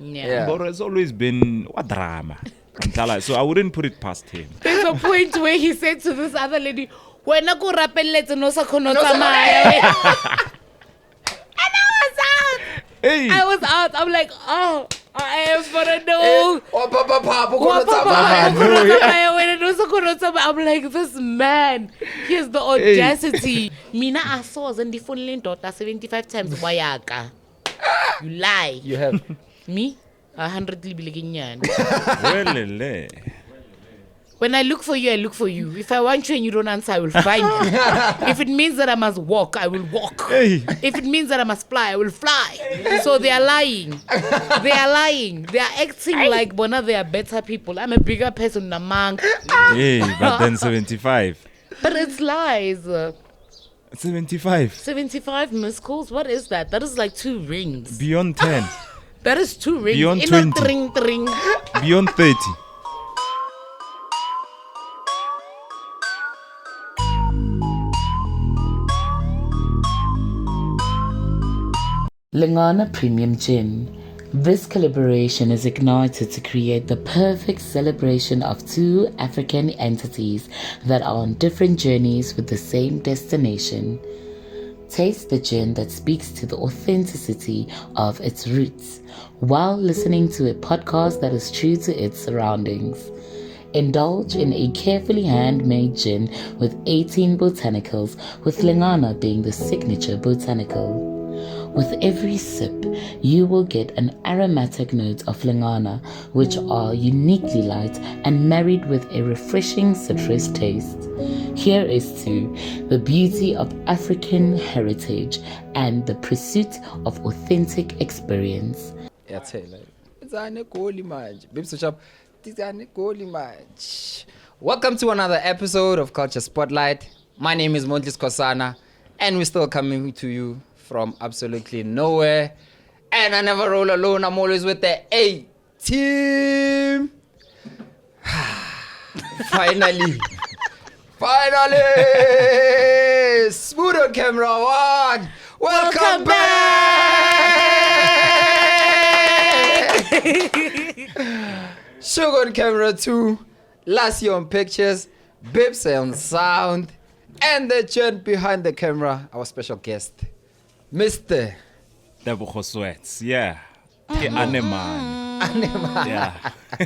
Yeah. Mboro has always been what drama. So I wouldn't put it past him. There's a point where he said to this other lady, "When I go rapelletse no sa khono tsamaya." And I was out. I'm like, oh, I am for a no. I'm like, this man, he has the audacity. Mina asos and the phone lane daughter 75 times wayaka. You lie. You have Me? 100 libiliginyan. Well, When I look for you, I look for you. If I want you and you don't answer, I will find you. If it means that I must walk, I will walk. Hey. If it means that I must fly, I will fly. So they are lying. They are lying. They are acting like Bona, they are better people. I'm a bigger person than Mang. Hey, but then 75. But it's lies. 75. 75 missed calls? What is that? That is like 2 rings. Beyond 10. That is 2 rings. Beyond In 20. a ring. Beyond 30. Lingana Premium Gin. This collaboration is ignited to create the perfect celebration of 2 African entities that are on different journeys with the same destination. Taste the gin that speaks to the authenticity of its roots while listening to a podcast that is true to its surroundings. Indulge in a carefully handmade gin with 18 botanicals, with Lingana being the signature botanical. With every sip, you will get an aromatic note of Lingana, which are uniquely light and married with a refreshing citrus taste. Here is to the beauty of African heritage and the pursuit of authentic experience. it's a goalie match. Babes, it's a goalie match. Welcome to another episode of Culture Spotlight. My name is Mondli Skosana, and we're still coming to you from absolutely nowhere. And I never roll alone. I'm always with the A team. Finally. Smooth on camera 1. Welcome back. Sugar on camera 2. Lasi on pictures. Bibs on sound. And the gent behind the camera, our special guest, Mr. Tebogo Sweatz. Yeah. Aneman. Yeah. I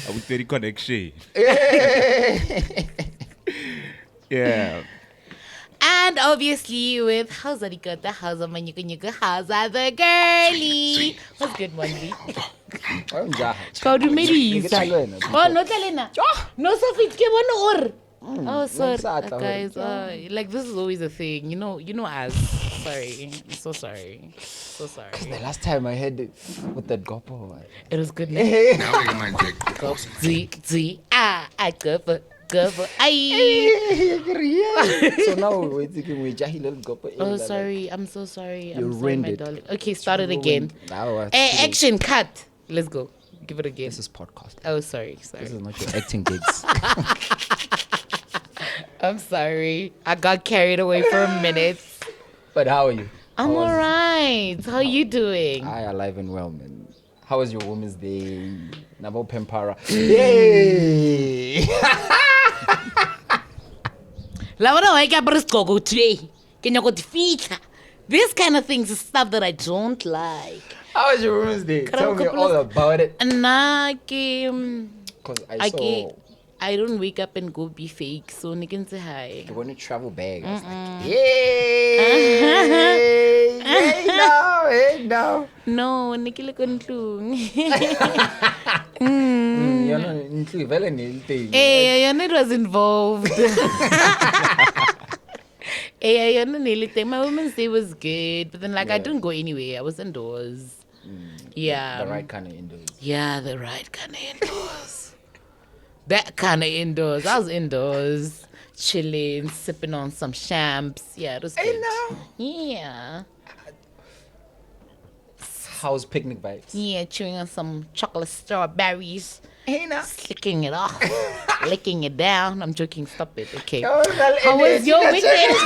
would very connection. Yeah. And obviously with how's the girlie. What's good, Mondli? How do you Oh, no, Talena. No, Sophie, ke bona or. Oh, sorry, guys. Like this is always a thing, you know as. Sorry, I'm so sorry. The last time I had it with that Gabo. It was good. Gabo. So now we're thinking we jahil Gabo. Oh, sorry. I'm so sorry. You I'm sorry, ruined my it. darling. Okay, start it again. Now, Action, cut. Let's go. Give it again. This is podcast. Oh, sorry. This is not your acting gigs. I'm sorry. I got carried away for a minute. But how are you? I'm alright. How are you doing? I alive and well, man. How was your Women's Day? Nabo Pempara. Yay! Laura, wake up Gogo today. Can you go to feature? This kind of things is stuff that I don't like. How was your Women's Day? Tell me all about it. Because I don't wake up and go be fake, so I can say hi. You want to travel bag. I was like, yay! Hey now. No, Nikila Kuntlung. You're not into thing. Hey, Yana was involved. Hey, my Women's Day was good, but then I didn't go anywhere. I was indoors. Yeah. The right kind of indoors. Yeah, the right kind of indoors. That kind of indoors. I was indoors, chilling, sipping on some champs. Yeah, it was good. Yeah. How's picnic vibes? Yeah, chewing on some chocolate strawberries. Slicking it off. Licking it down. I'm joking. Stop it. Okay. How was your weekend?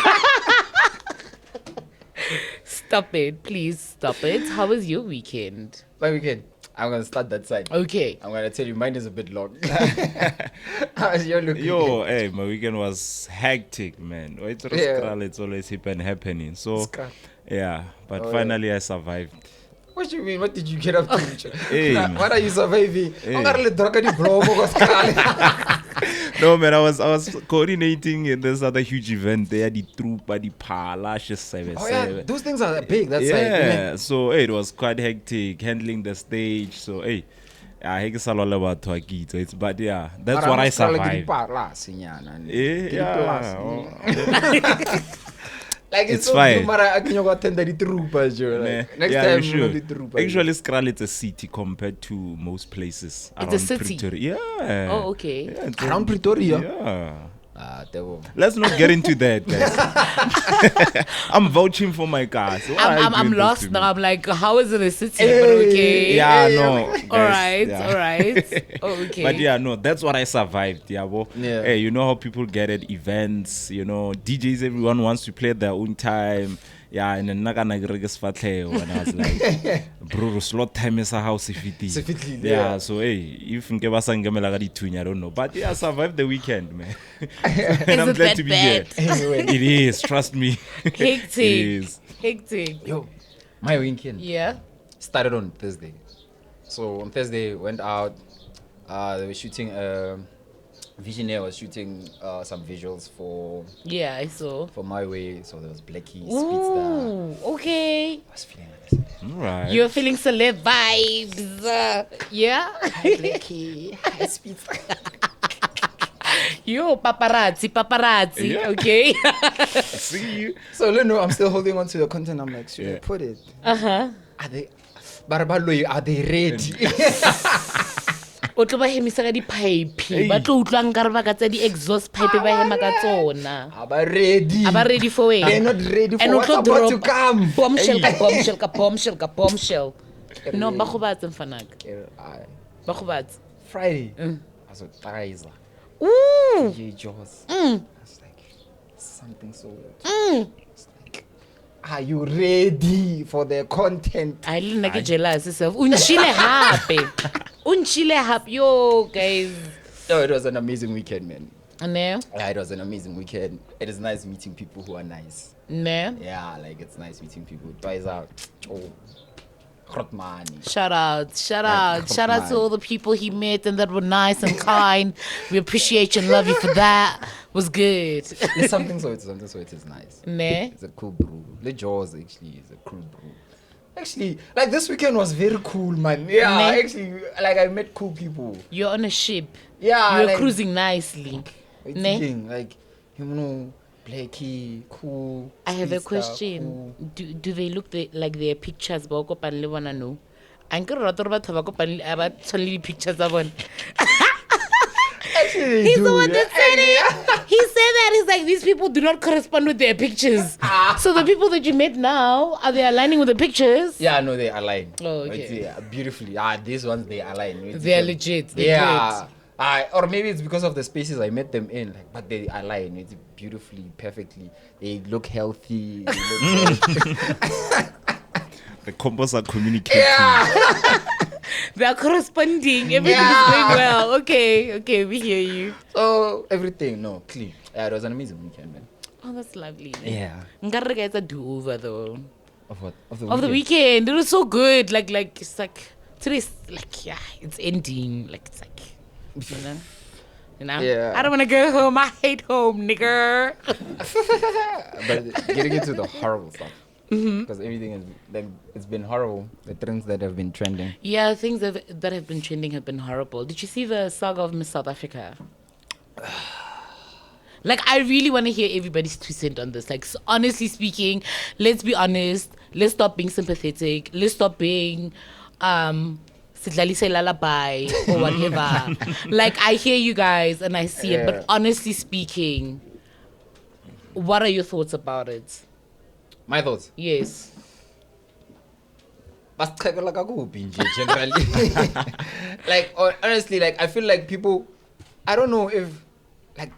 Stop it. Please stop it. How was your weekend? My weekend. I'm gonna start that side. Okay. I'm gonna tell you, mine is a bit long. How's your looking? Yo, hey, my weekend was hectic, man. It's always happening. So, yeah, but finally I survived. What do you mean? What did you get up to? Hey, What are you surviving? Hey. No, man, I was coordinating in this other huge event. They had the troopa, the pala, Oh yeah, those things are big. That's yeah. So hey, it was quite hectic handling the stage. So hey, I think it's a lot about Twakito. But yeah, that's what I survived. Yeah. Like It's so fine. I can go attend the troopas, like, next Yeah, time we should. the troopas. Actually, Skral is a city compared to most places It's around a city? Pretoria. Yeah. Oh, okay. Yeah, it's Around Pretoria. Yeah. Tebogo. Let's not get into that, guys. I'm vouching for my car. So why are you I'm doing this lost to now. me? I'm like, how is it a city? But okay. Yeah, no. All right. guys, yeah. All right. Oh, okay. But yeah, no, that's what I survived. Yeah, well, Yeah. hey, you know how people get at events, DJs, everyone wants to play at their own time. Yeah, and then and I was like, bro, slot time is a house if it is. Yeah, so hey, if you I don't know. But yeah, I survived the weekend, man. And I'm it glad that to be bad? here. It is, trust me. Hectic. It is. Hectic. Yo, my weekend Yeah. started on Thursday. So on Thursday, went out. They were shooting. Visionaire was shooting some visuals for Yeah, I saw. My way. So there was Blackie, Speedster. Ooh, okay. I was feeling like this. All right. You're feeling celeb vibes. Yeah. Blackie, hi Speedster. Yo, paparazzi. Yeah. Okay. See you. So no, I'm still holding on to the content. I'm like, should I Yeah. put it? Uh-huh. Are they? Barabalo, are they ready? O tlo ba hemisa ka di-pipe ba tlo utlwang ka re ba ka tsa di-exhaust pipe ba hema ka tsona Are they ready? a ba ready for it They're not ready for And o what's tlo about to drop come. bombshell ka bombshell no ba gobatse mfanaka ba gobatse Friday. I was with Traiza. ooh J. Jaws. I was like, something so weird. It's like, are you ready for the content? I le nna ke jealous self unchile hape yo guys Oh, it was an amazing weekend, man. ne Yeah, it was an amazing weekend. It is nice meeting people who are nice. ne Yeah, like it's nice meeting people. Traiza, oh, Grotmani. Shout out to all the people he met and that were nice and kind. We appreciate you and love you for that. Was good. It's something so it is nice. Ne? It's a cool brew. The Jaws actually is a cool brew. Actually, like this weekend was very cool, man. Yeah, Ne? actually, like I met cool people. You're on a ship. Yeah, You're like, cruising nicely. It's Ne? thinking, like, Blackie, cool. I have a Speedster, question. cool. Do they look like their pictures? Ba kopane le bona no. Anke re rata re batho ba kopane le ba tshwane le pictures tsa bona. Actually, He's do, the one that said yeah. it. He said that. He's like, these people do not correspond with their pictures. So the people that you met now, are they aligning with the pictures? Yeah, no, they align. Oh, okay. It's, yeah, beautifully. These ones they align. It's They're different. legit. They're Yeah. Or maybe it's because of the spaces I met them in, like, but they align. It's beautifully, perfectly. They look healthy. They look The combos are communicating. yeah. They are corresponding. Everything is going well. Okay, we hear you. So everything, no, clean. Yeah, it was an amazing weekend, man. Oh, that's lovely. Yeah. Ngarre guys a do-over though. Of what? Of Of the weekend. It was so good. Like it's like today's like yeah, it's ending. Like it's like you know? Yeah. I don't wanna go home. I hate home, nigga. But getting into the horrible stuff. Because everything is like it's been horrible. The things that have been trending. Yeah, things that have been trending have been horrible. Did you see the saga of Miss South Africa? Like, I really want to hear everybody's 2 cents on this. Like, honestly speaking, let's be honest. Let's stop being sympathetic. Let's stop being Sidlalise lullaby or whatever. Like, I hear you guys and I see it, but honestly speaking, what are your thoughts about it? My thoughts. Yes. Basichekela kakuphi nje generally. Like honestly, like I feel like people, I don't know if like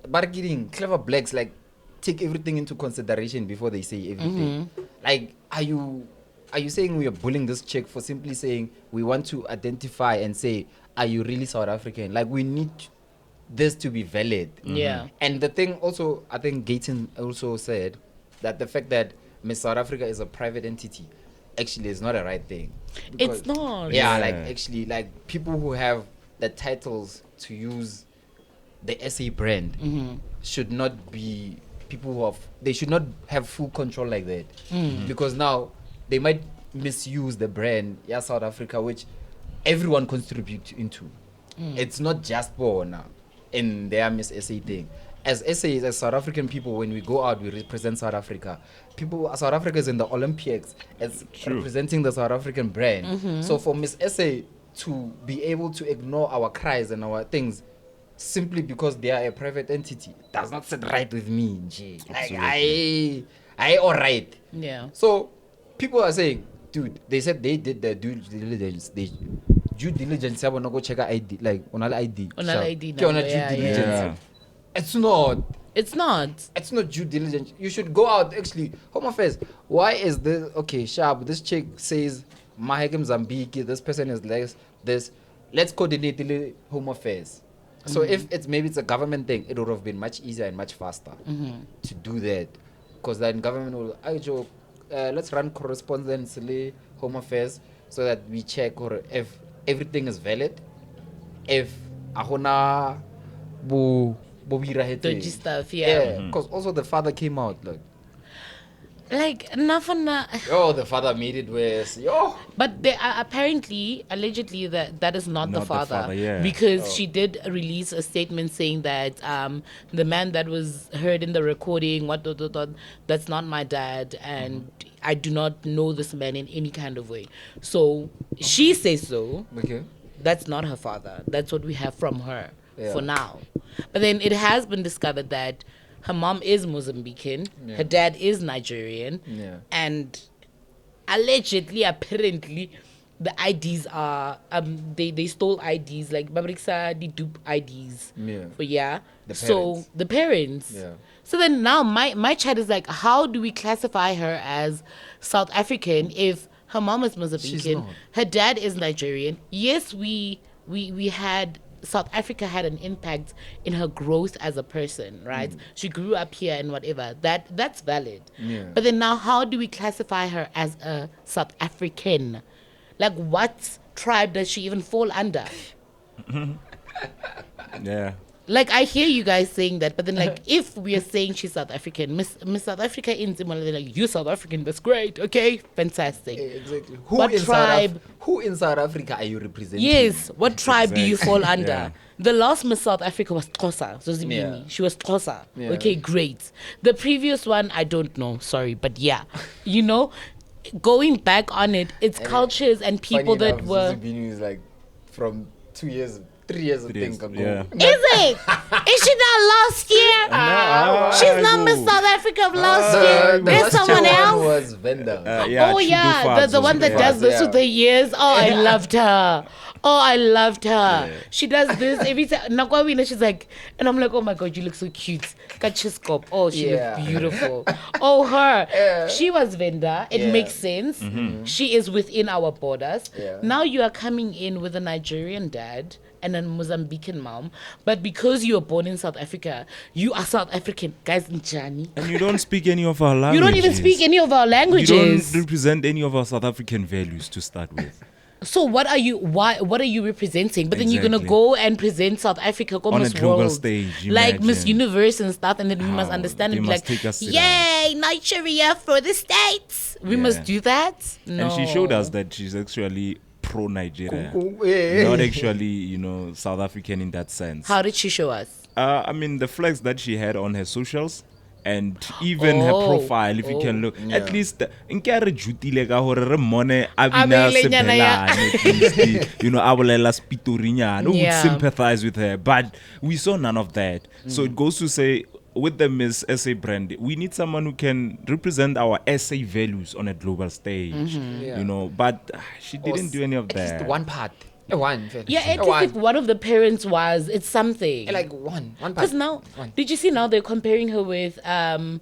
bargaining clever blacks like take everything into consideration before they say everything. Like, are you saying we are bullying this chick for simply saying we want to identify and say, are you really South African? Like, we need this to be valid. Yeah. And the thing also, I think Gayton also said that the fact that Miss South Africa is a private entity actually is not a right thing. It's not. Yeah, like actually, like people who have the titles to use the SA brand should not be people who they should not have full control like that. Because now they might misuse the brand, South Africa, which everyone contributes into. It's not just born now in their Miss SA thing. As SAs, as South African people, when we go out, we represent South Africa. South Africa is in the Olympics as representing the South African brand. So for Miss SA to be able to ignore our cries and our things simply because they are a private entity does not sit right with me. G. Like, I all right. Yeah. So people are saying, dude, they said they did the due diligence. Due diligence, I want to go check our ID, like on our ID. On our ID number, number, yeah. It's not. It's not. It's not due diligence. You should go out actually. Home Affairs. Why is this okay? Sharp. This chick says Maheke Mozambique. This person is like this. Let's coordinate the Home Affairs. So if it's a government thing, it would have been much easier and much faster to do that. Because then government will, let's run correspondence Home Affairs so that we check or if everything is valid. If ahona dodgy stuff, yeah. Because also the father came out like Nafana. Oh, the father made it worse. But they are allegedly that is not the father, because she did release a statement saying that the man that was heard in the recording, that's not my dad, and I do not know this man in any kind of way. So she says so. Okay. That's not her father. That's what we have from her for now. But then it has been discovered that her mom is Mozambican, her dad is Nigerian, and allegedly, apparently, the IDs are they stole IDs, like Babriksa, the dupe IDs. The parents. So then now my chat is like, how do we classify her as South African if her mom is Mozambican, her dad is Nigerian? Yes, we had South Africa had an impact in her growth as a person, right? She grew up here and whatever. That's valid. But then now, how do we classify her as a South African? Like, what tribe does she even fall under? Like, I hear you guys saying that, but then, like, if we are saying she's South African, Miss South Africa in Zimala, they're like, you're South African, that's great, okay, fantastic. Exactly. What tribe? Who in South Africa are you representing? Yes, what tribe do you fall under? The last Miss South Africa was Xhosa, Zozibini. She was Xhosa. Okay, great. The previous one, I don't know, sorry, but yeah, you know, going back on it, it's cultures and people that were. Zozibini is like from 3 years ago. Is it? Is she not last year? She's not Miss South Africa of last year. There's someone else. Was Venda. The one that does this with the years. Oh, I loved her. She does this every time. Nakwawina, she's like, and I'm like, oh my god, you look so cute. Kachiskop. Oh, she looks beautiful. Oh, her. She was Venda. It makes sense. She is within our borders. Now you are coming in with a Nigerian dad and a Mozambican mom, but because you were born in South Africa, you are South African, guys. Njani. And you don't speak any of our languages. You don't even speak any of our languages. You don't represent any of our South African values to start with. So what are you? What are you representing? But then you're gonna go and present South Africa on Miss a global World, stage, like Miss Universe and stuff, and then we must understand and be like, "Yay, Nigeria for the States!" We must do that. No. And she showed us that she's actually pro-Nigeria, not actually, South African in that sense. How did she show us? I mean, the flags that she had on her socials and even her profile, if you can look, at least nkare jutile ka hore re mone abina sebelane, abulela spitorinyana, who would sympathize with her, but we saw none of that. So it goes to say, with the Miss SA brand, we need someone who can represent our SA values on a global stage, but she didn't do any of that. Just one part. One. Yeah, at least if one of the parents was, it's something. Like one Because now, did you see now they're comparing her with Mam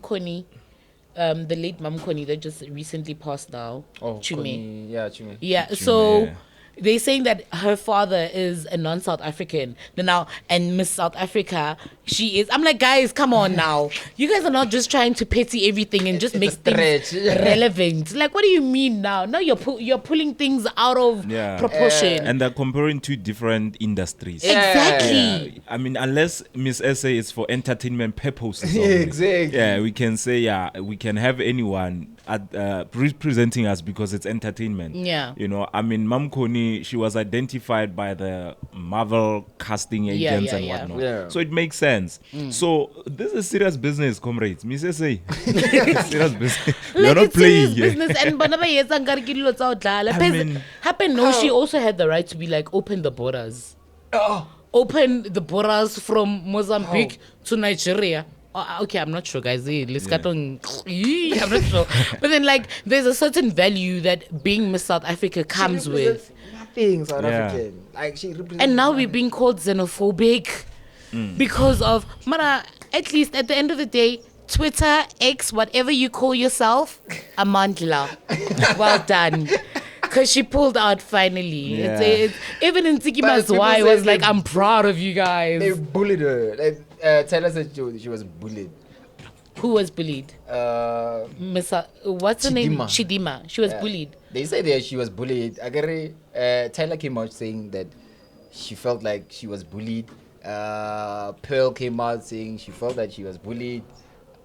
Koni, the late Mam Koni that just recently passed now. Chume. Chume. Yeah, so they're saying that her father is a non-South African now, and Miss South Africa, she is. I'm like, guys, come on now. You guys are not just trying to petty everything and just make things relevant. Like, what do you mean now? Now you're pulling things out of proportion. And they're comparing two different industries. Exactly. Yeah. I mean, unless Miss SA is for entertainment purposes. Exactly. Yeah, we can say, we can have anyone representing us because it's entertainment. Yeah. You know, I mean, Mam Koni, she was identified by the Marvel casting agents and whatnot. Yeah. So it makes sense. So this is serious business, comrades. Miss SA. Serious business. You're not playing here. Business and she also had the right to be like, open the borders. Open the borders from Mozambique to Nigeria. Okay, I'm not sure, guys. I'm not sure. But then, like, there's a certain value that being Miss South Africa comes with. Nothing South African. Like, she represents. And now we're being called xenophobic because of, at least at the end of the day, Twitter, X, whatever you call yourself, Amandla. Well done. Because she pulled out finally. Yeah. Even in Tikima's why was like, I'm proud of you guys. They bullied her. Like, Taylor said she was bullied. Who was bullied? What's her name? Chidinma. She was bullied. They say that she was bullied. Taylor came out saying that she felt like she was bullied. Pearl came out saying she felt that she was bullied.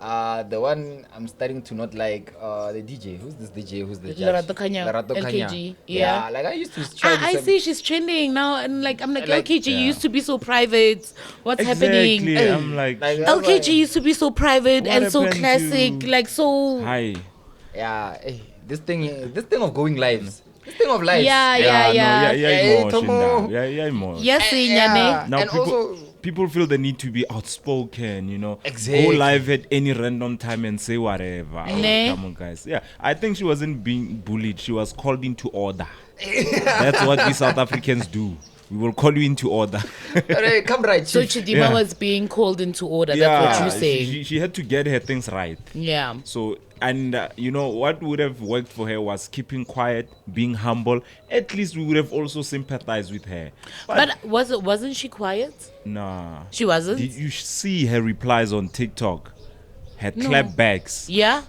The one I'm starting to not like, the DJ. Who's this DJ? Who's the judge? Larato Kanya. LKG. Yeah. Like I used to try. I see she's trending now, and like I'm like LKG used to be so private. What's happening? I'm like LKG used to be so private and so classic, like so. Hi. Yeah. This thing of going lives. This thing of lives. More. Yes, now people feel the need to be outspoken, you know. Exactly. Go live at any random time and say whatever. Come on, guys. Yeah, I think she wasn't being bullied. She was called into order. That's what we South Africans do. We will call you into order. Come right. So Chidinma was being called into order. That's what you're saying. She had to get her things right. Yeah. So, and you know, what would have worked for her was keeping quiet, being humble. At least we would have also sympathized with her. But wasn't she quiet? Nah. She wasn't? Did you see her replies on TikTok? Her clapbacks. Yeah.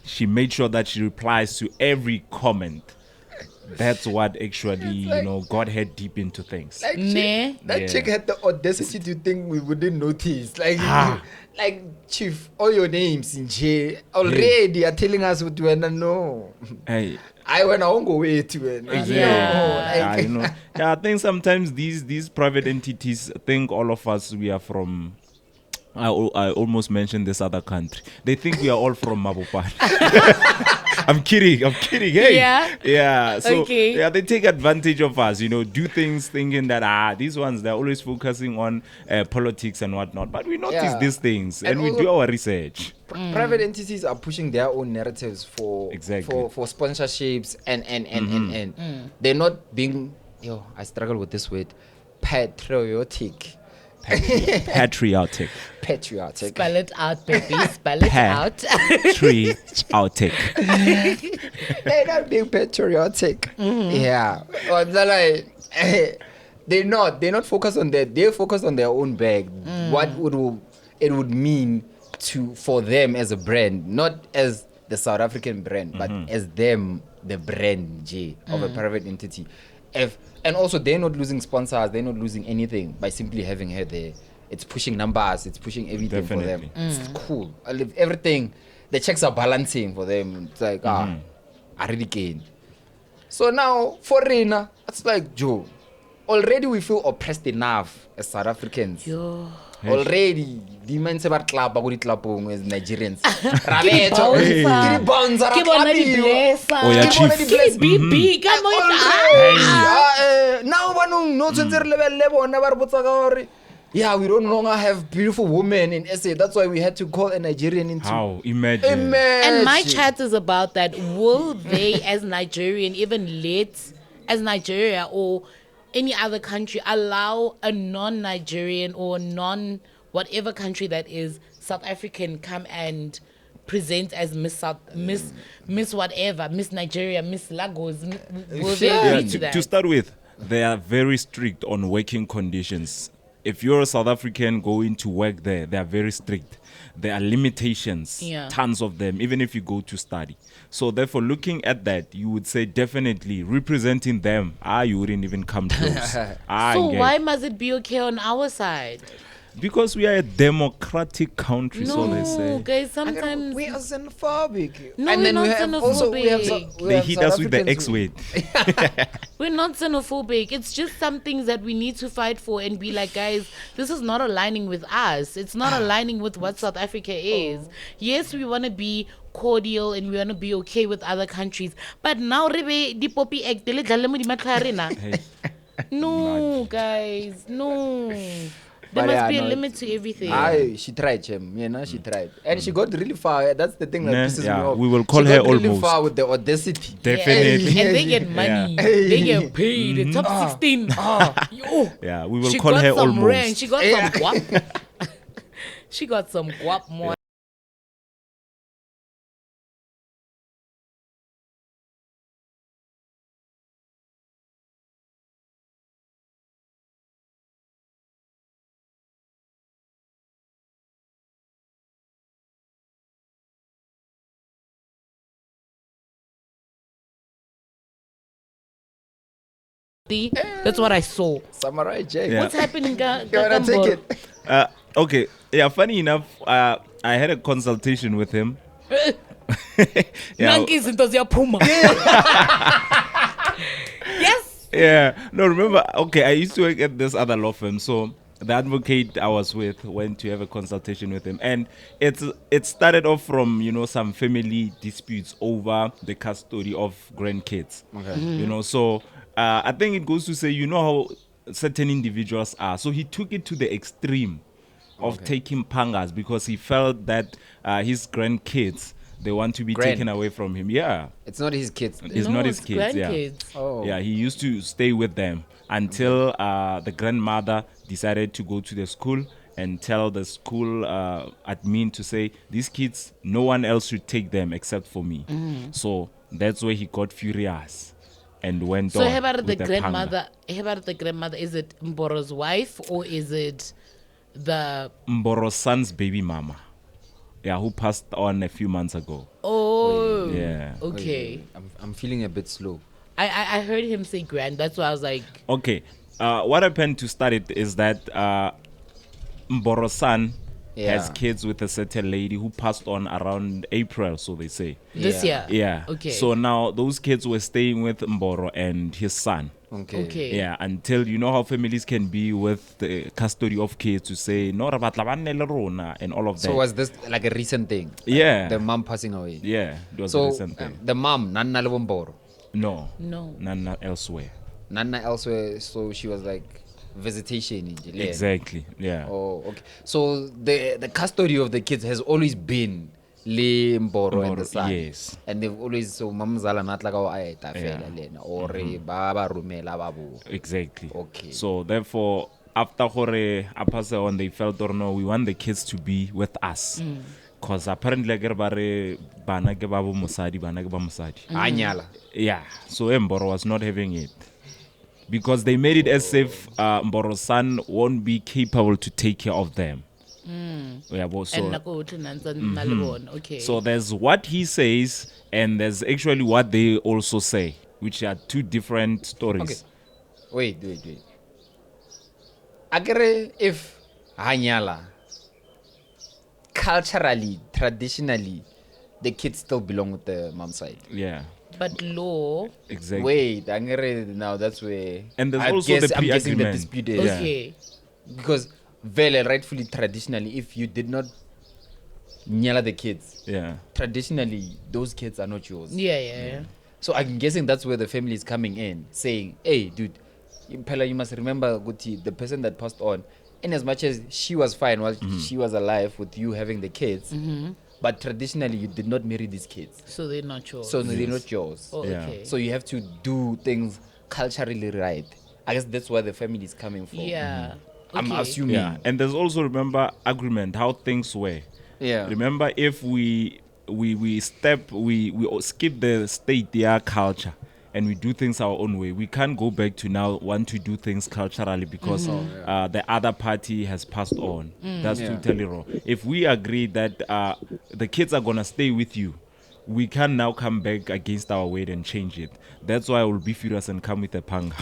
She made sure that she replies to every comment. That's what actually, you know, got her deep into things. Like that chick had the audacity to think we wouldn't notice. Like, Chief, all your names in jail already are telling us what we know. Hey. I won't go away to it. You know. I think sometimes these private entities think all of us we are from. I almost mentioned this other country. They think we are all from Mabupan. I'm kidding. Hey. Yeah. So they take advantage of us, you know, do things thinking that these ones they're always focusing on politics and whatnot. But we notice these things and we do our research. Private entities are pushing their own narratives for sponsorships and they're not being I struggle with this word, patriotic. Patriotic. Spell it out, baby. Spell it out. Patriotic. They're not being patriotic. Yeah. Or they're not focused on that. They're focused on their own bag. What it would mean for them as a brand, not as the South African brand, but as them, the brand of a private entity. And also, they're not losing sponsors. They're not losing anything by simply having her there. It's pushing numbers. It's pushing everything for them. It's cool. Everything, the checks are balancing for them. It's like, I really gained. So now, for Rena, it's like, Joe, already we feel oppressed enough as South Africans. Already, the men say about club, about tlapong as Nigerians. Rabeto, kiri bonza, now one no censor level never but yeah, we don't longer have beautiful women in SA. That's why we had to call a Nigerian into. How? Imagine. And my chat is about that. Will they, as Nigerian, even let as Nigeria or any other country allow a non-Nigerian or non-whatever country that is South African come and present as Miss whatever, Miss Nigeria, Miss Lagos? Will they agree to that? To start with, they are very strict on working conditions. If you're a South African going to work there, they are very strict. There are limitations, tons of them, even if you go to study. So therefore, looking at that, you would say definitely representing them, you wouldn't even come close. So why must it be okay on our side? Because we are a democratic country, so they say. No, guys, sometimes we are xenophobic. No, and we're then not we have also we have, xenophobic. we They have hit South us with the Africans who- X-weight. we're not xenophobic. It's just some things that we need to fight for and be like, guys, this is not aligning with us. It's not aligning with what South Africa is. Yes, we want to be cordial and we want to be okay with other countries. But now, Rebe, the Poppy Act, the little lemon, the macarena. Hey, No, guys, no. There But must yeah, be a no, limit to everything. She tried, Chem. She tried. And she got really far. That's the thing that pisses me off. we will call she her got really almost. far with the audacity. Definitely. And they get money. They get paid. The top 16. Yo. Yeah, we will She call got her some almost. rank. She got some guap. She got some guap more. That's what I saw. Samurai Jack. Yeah. What's happening, You wanna take Gabo? it? Okay. Yeah, funny enough, I had a consultation with him. Nanki izinto ziyaphuma. Yes. Yeah. No, remember, okay, I used to work at this other law firm. So the advocate I was with went to have a consultation with him. And it started off from, some family disputes over the custody of grandkids. Okay. So I think it goes to say, how certain individuals are. So he took it to the extreme of taking pangas because he felt that his grandkids, they want to be taken away from him. Yeah. It's not his kids. It's not his kids. Grandkids. Yeah. Oh. Yeah, he used to stay with them until the grandmother decided to go to the school and tell the school admin to say, these kids, no one else should take them except for me. So that's where he got furious and went So on. how about the with grandmother? How about the grandmother? Is it Mboro's wife or is it the Mboro's son's baby mama. Yeah, who passed on a few months ago. Oh, Yeah. okay. I'm feeling a bit slow. I heard him say grand. That's why I was like, Okay. What happened to start it is that Mboro's son has kids with a certain lady who passed on around April, so they say. this year. Yeah. Okay. So now those kids were staying with Mboro and his son. Okay. Yeah, until how families can be with the custody of kids to say no ra batla ba nne le rona and all of that. So was this like a recent thing? Yeah. The mom passing away. Yeah, it was a So recent thing. the mom, Nana Lebomboro. No. No. None elsewhere. Nana elsewhere, so she was like visitation in Chile. Exactly. Yeah. Oh, okay. So the custody of the kids has always been Le Mboro and the son. Yes. And they've always so mamzala not like I lena or baba rumela babu. Exactly. Okay. So therefore, after Hore Apasa on, they felt or no, we want the kids to be with us. Because apparently bana ke babu musadi, bana ke ba musadi. Anyala. Yeah. So Mboro was not having it. Because they made it as if Mboro's son won't be capable to take care of them. Yeah, but so, And nako uthi nanza nalibona. Okay. so there's what he says and there's actually what they also say, which are two different stories. Okay. Wait. Agere if Hanyala culturally, traditionally, the kids still belong with the mom side. Yeah, but law. exactly. Wait, Angere, now that's where. And there's I also the I'm guessing the pre-agreement. dispute is. Yeah. Okay. Because very rightfully, traditionally, if you did not nyala the kids, Yeah. traditionally, those kids are not yours. Yeah. So I'm guessing that's where the family is coming in, saying, hey, dude, Pella, you must remember, Guti, the person that passed on, in as much as she was fine while she was alive with you having the kids, but traditionally, you did not marry these kids. So they're not yours. So they're not yours. Oh, Yeah. okay. So you have to do things culturally right. I guess that's where the family is coming from. Yeah. I'm Okay. assuming. Yeah, and there's also, remember, agreement, how things were. Yeah. Remember, if we skip the state their culture and we do things our own way, we can't go back to now want to do things culturally because the other party has passed on. That's totally wrong. If we agree that the kids are gonna stay with you, we can now come back against our word and change it. That's why I will be furious and come with a panga.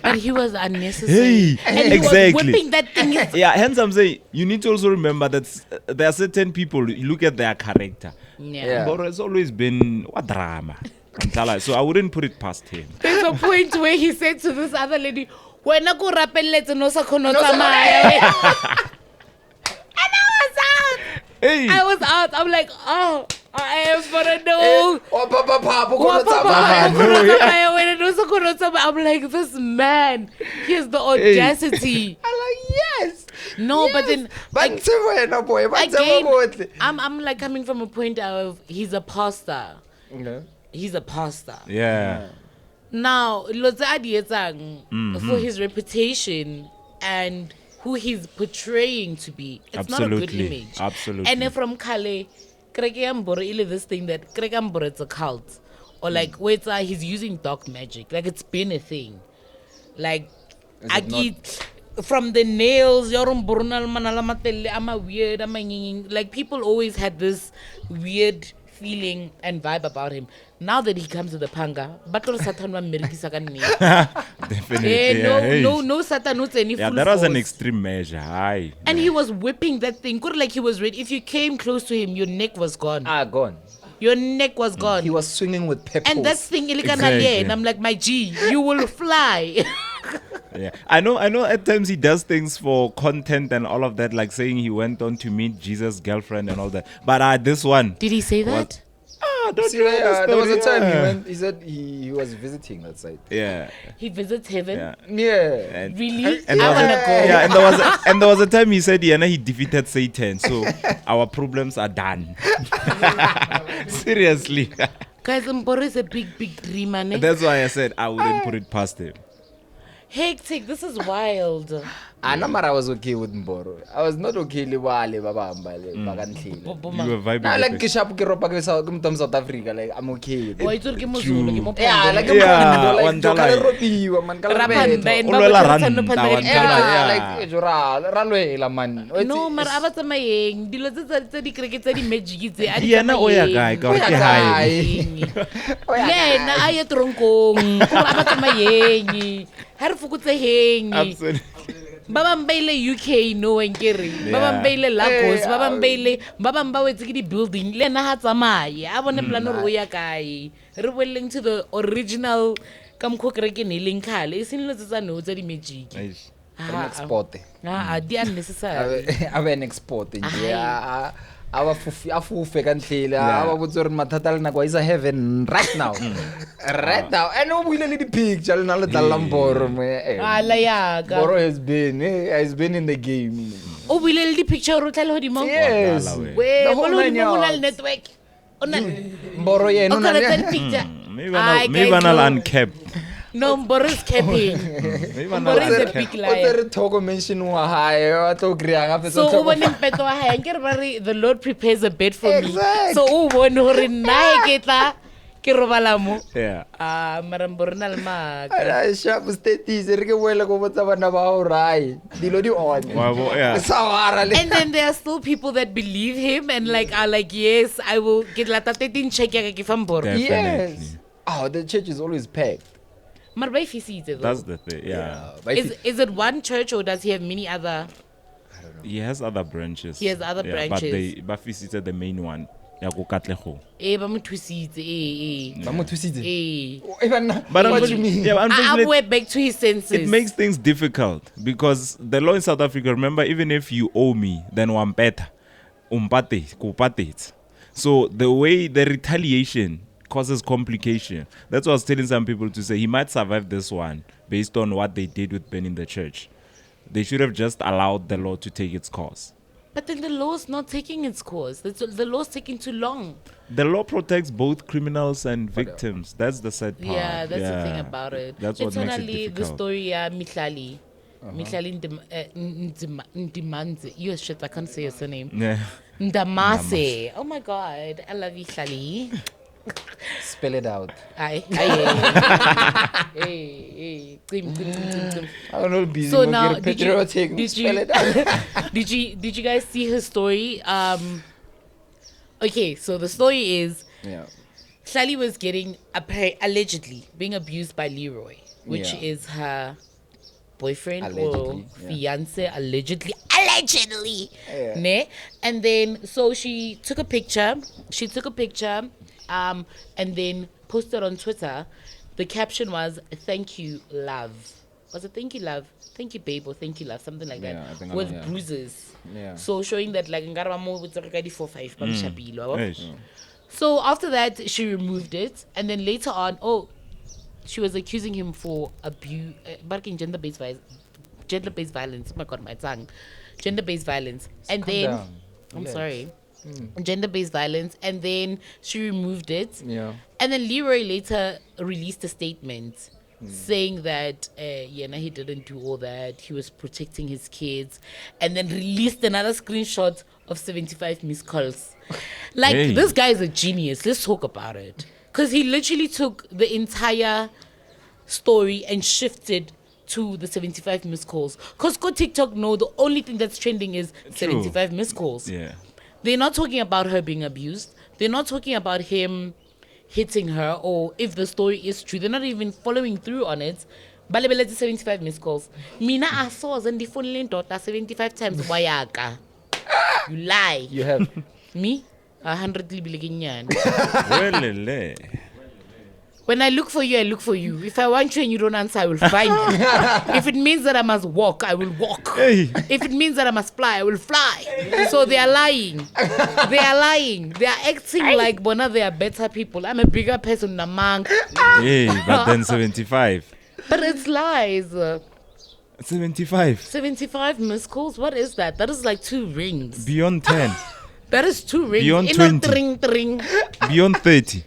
But he was unnecessary. Hey, and he exactly. was whipping that thing. Yeah, hence I'm saying you need to also remember that there are certain people, you look at their character. Yeah. Mboro has always been what drama. So I wouldn't put it past him. There's a point where he said to this other lady, "Wena ko rapelletse no sa kgono tsamaya." And I was out. I'm like, oh, I am for a no. I'm like, this man, he has the audacity. I'm like, yes. No, yes. but then again, I'm like coming from a point of he's a pastor. Okay. He's a pastor. Yeah. Now, for his reputation and who he's portraying to be, it's not a good image. Absolutely. And then from Kale, Mboro, this thing that Mboro, it's a cult. Or like, wait, he's using dark magic. Like, it's been a thing. Like, from the nails, I'm a weird, like, people always had this weird feeling and vibe about him. Now that he comes to the panga, Definitely. no Satan, any full that was an force. extreme measure. Aye. And he was whipping that thing. Like he was ready. If you came close to him, your neck was gone. Gone. Your neck was gone. He was swinging with peppers. And that thing, Exactly. and I'm like, my G, you will fly. Yeah, I know. At times he does things for content and all of that, like saying he went on to meet Jesus' girlfriend and all that. But this one, Did he say that? don't See, you know the there was a story? time Yeah. he said he was visiting that site. Yeah. He visits heaven. Yeah. Yeah. And, Really? and I there was wanna a- go. Yeah, and there was a time he said he defeated Satan, so our problems are done. Seriously. Guys, Mboro is a big dreamer. Ne? That's why I said I wouldn't put it past him. Hectic, this is wild. I was okay with Mboro. I was not okay with Wale Babamba. You were vibing Nah, with like it. Kishapu Kiropa Kim South Africa, like I'm okay with it. Why you talking Mozulu? Yeah, like Yeah, like Wandala. Jokale Ropiwa, man. Ulwela ranta, Wandala, Yeah, yeah. like Ralwela, man. No, mara aba tsamayeng dilo tse di cricket tse di magic tse a di Yena o ya kae ka gore ke hae? yena a ye tronkong go aba tsamayeng ha re fokotseheng Absolutely. ba bang ba ile UK no enkere ba bang ba ile Lagos ba bang ba wetse ke di building le na ha tsamaye a bone plan re o ya kae re boeleng to the original ka mkho kereke ne leng khale e seng letse tsa no tsa di magic Eish. An export. di unnecessary Ave an export. Yeah. Afufe kanhlele aba botse re mathata le nako is a heaven right now. Right now. And o buile le di picture le na le dalla Mboro me. ala ya ka Mboro has been in the game. o buile le di picture ro tlhale hodimo Yes. Wandala, we. we The whole mo nine le mo na yards. le network ona Mboro yena o o na kana le tsa picture Maybe banal uncapped. no Mboro is capping Maybe Mboro banal is a uncapped. big o liar tsere thoko mention wa hae wa tlo griya gape so o bone mpeto wa hae nkere ba re the Lord prepares a bed for me Exact. so o bone hore nna ke tla ke robala mo Yeah. mara Mboro na le maka Ala sharp status re ke boela go botsa bana ba o rai dilo di on. Yeah. Sawara le. and then there are still people that believe him and like are like yes I will get la 13 check ya ke fa Mboro Definitely. Yes. Oh, the church is always packed. mara ba ifisitse That's though the thing. Yeah. is it one church or does he have many other He has other branches. He has other But branches. they visited the main one. Ya go Katlego. ba mo thusitse Ba mo thusitse. eh But What you mean? Yeah, I unfortunately, went back to his senses. it makes things difficult because the law in South Africa, remember, even if you owe me, then one better. So the retaliation causes complication. That's what I was telling some people to say. He might survive this one based on what they did with Ben in the church. They should have just allowed the law to take its course. But then the law's not taking its course. The law's taking too long. The law protects both criminals and victims. That's the sad part. Yeah, that's the thing about it. That's what makes it the difficult. story, Mihlali. Mihlali Ndimanzi. You shit, I can't say your surname. Yeah. Ndamasi. Oh my God, I love Mihlali. Spell it out. Hey. Tim. I don't know. Busy. So now, did you guys see her story? Okay, so the story is, Sally was getting allegedly being abused by Leroy, which is her boyfriend allegedly, or fiance, allegedly. Ne? And then so she took a picture, and then posted on Twitter. The caption was, "Thank you, love." Was it "Thank you, love"? "Thank you, babe," or "Thank you, love," something like that. I think with bruises. Yeah. So showing that like Ngaramo with 4-5 Eish. So after that she removed it, and then later on, she was accusing him for abuse, gender-based violence. Oh my God, my tongue. Gender-based violence. And calm then down. I'm Relax. sorry. Gender-based violence, and then she removed it. Yeah. And then Leroy later released a statement saying that he didn't do all that. He was protecting his kids, and then released another screenshot of 75 missed calls. Like, Hey. this guy is a genius. Let's talk about it. Because he literally took the entire story and shifted to the 75 missed calls. Because go TikTok, no, the only thing that's trending is 75 missed calls. Yeah. They're not talking about her being abused. They're not talking about him hitting her, or if the story is true. They're not even following through on it. Balebelete 75 missed calls. Mina I saw the phone daughter 75 times. Wayaka. You lie. You have. Me? 100 libiliginyan. Welele. When I look for you, I look for you. If I want you and you don't answer, I will find you. If it means that I must walk, I will walk. Hey. If it means that I must fly, I will fly. So they are lying. They are lying. They are acting like Bona, they are better people. I'm a bigger person among. Hey, but then 75. But it's lies. 75. 75 missed calls? What is that? That is like 2 rings. Beyond 10. That is 2 rings. Beyond In 20. a ring. Beyond 30.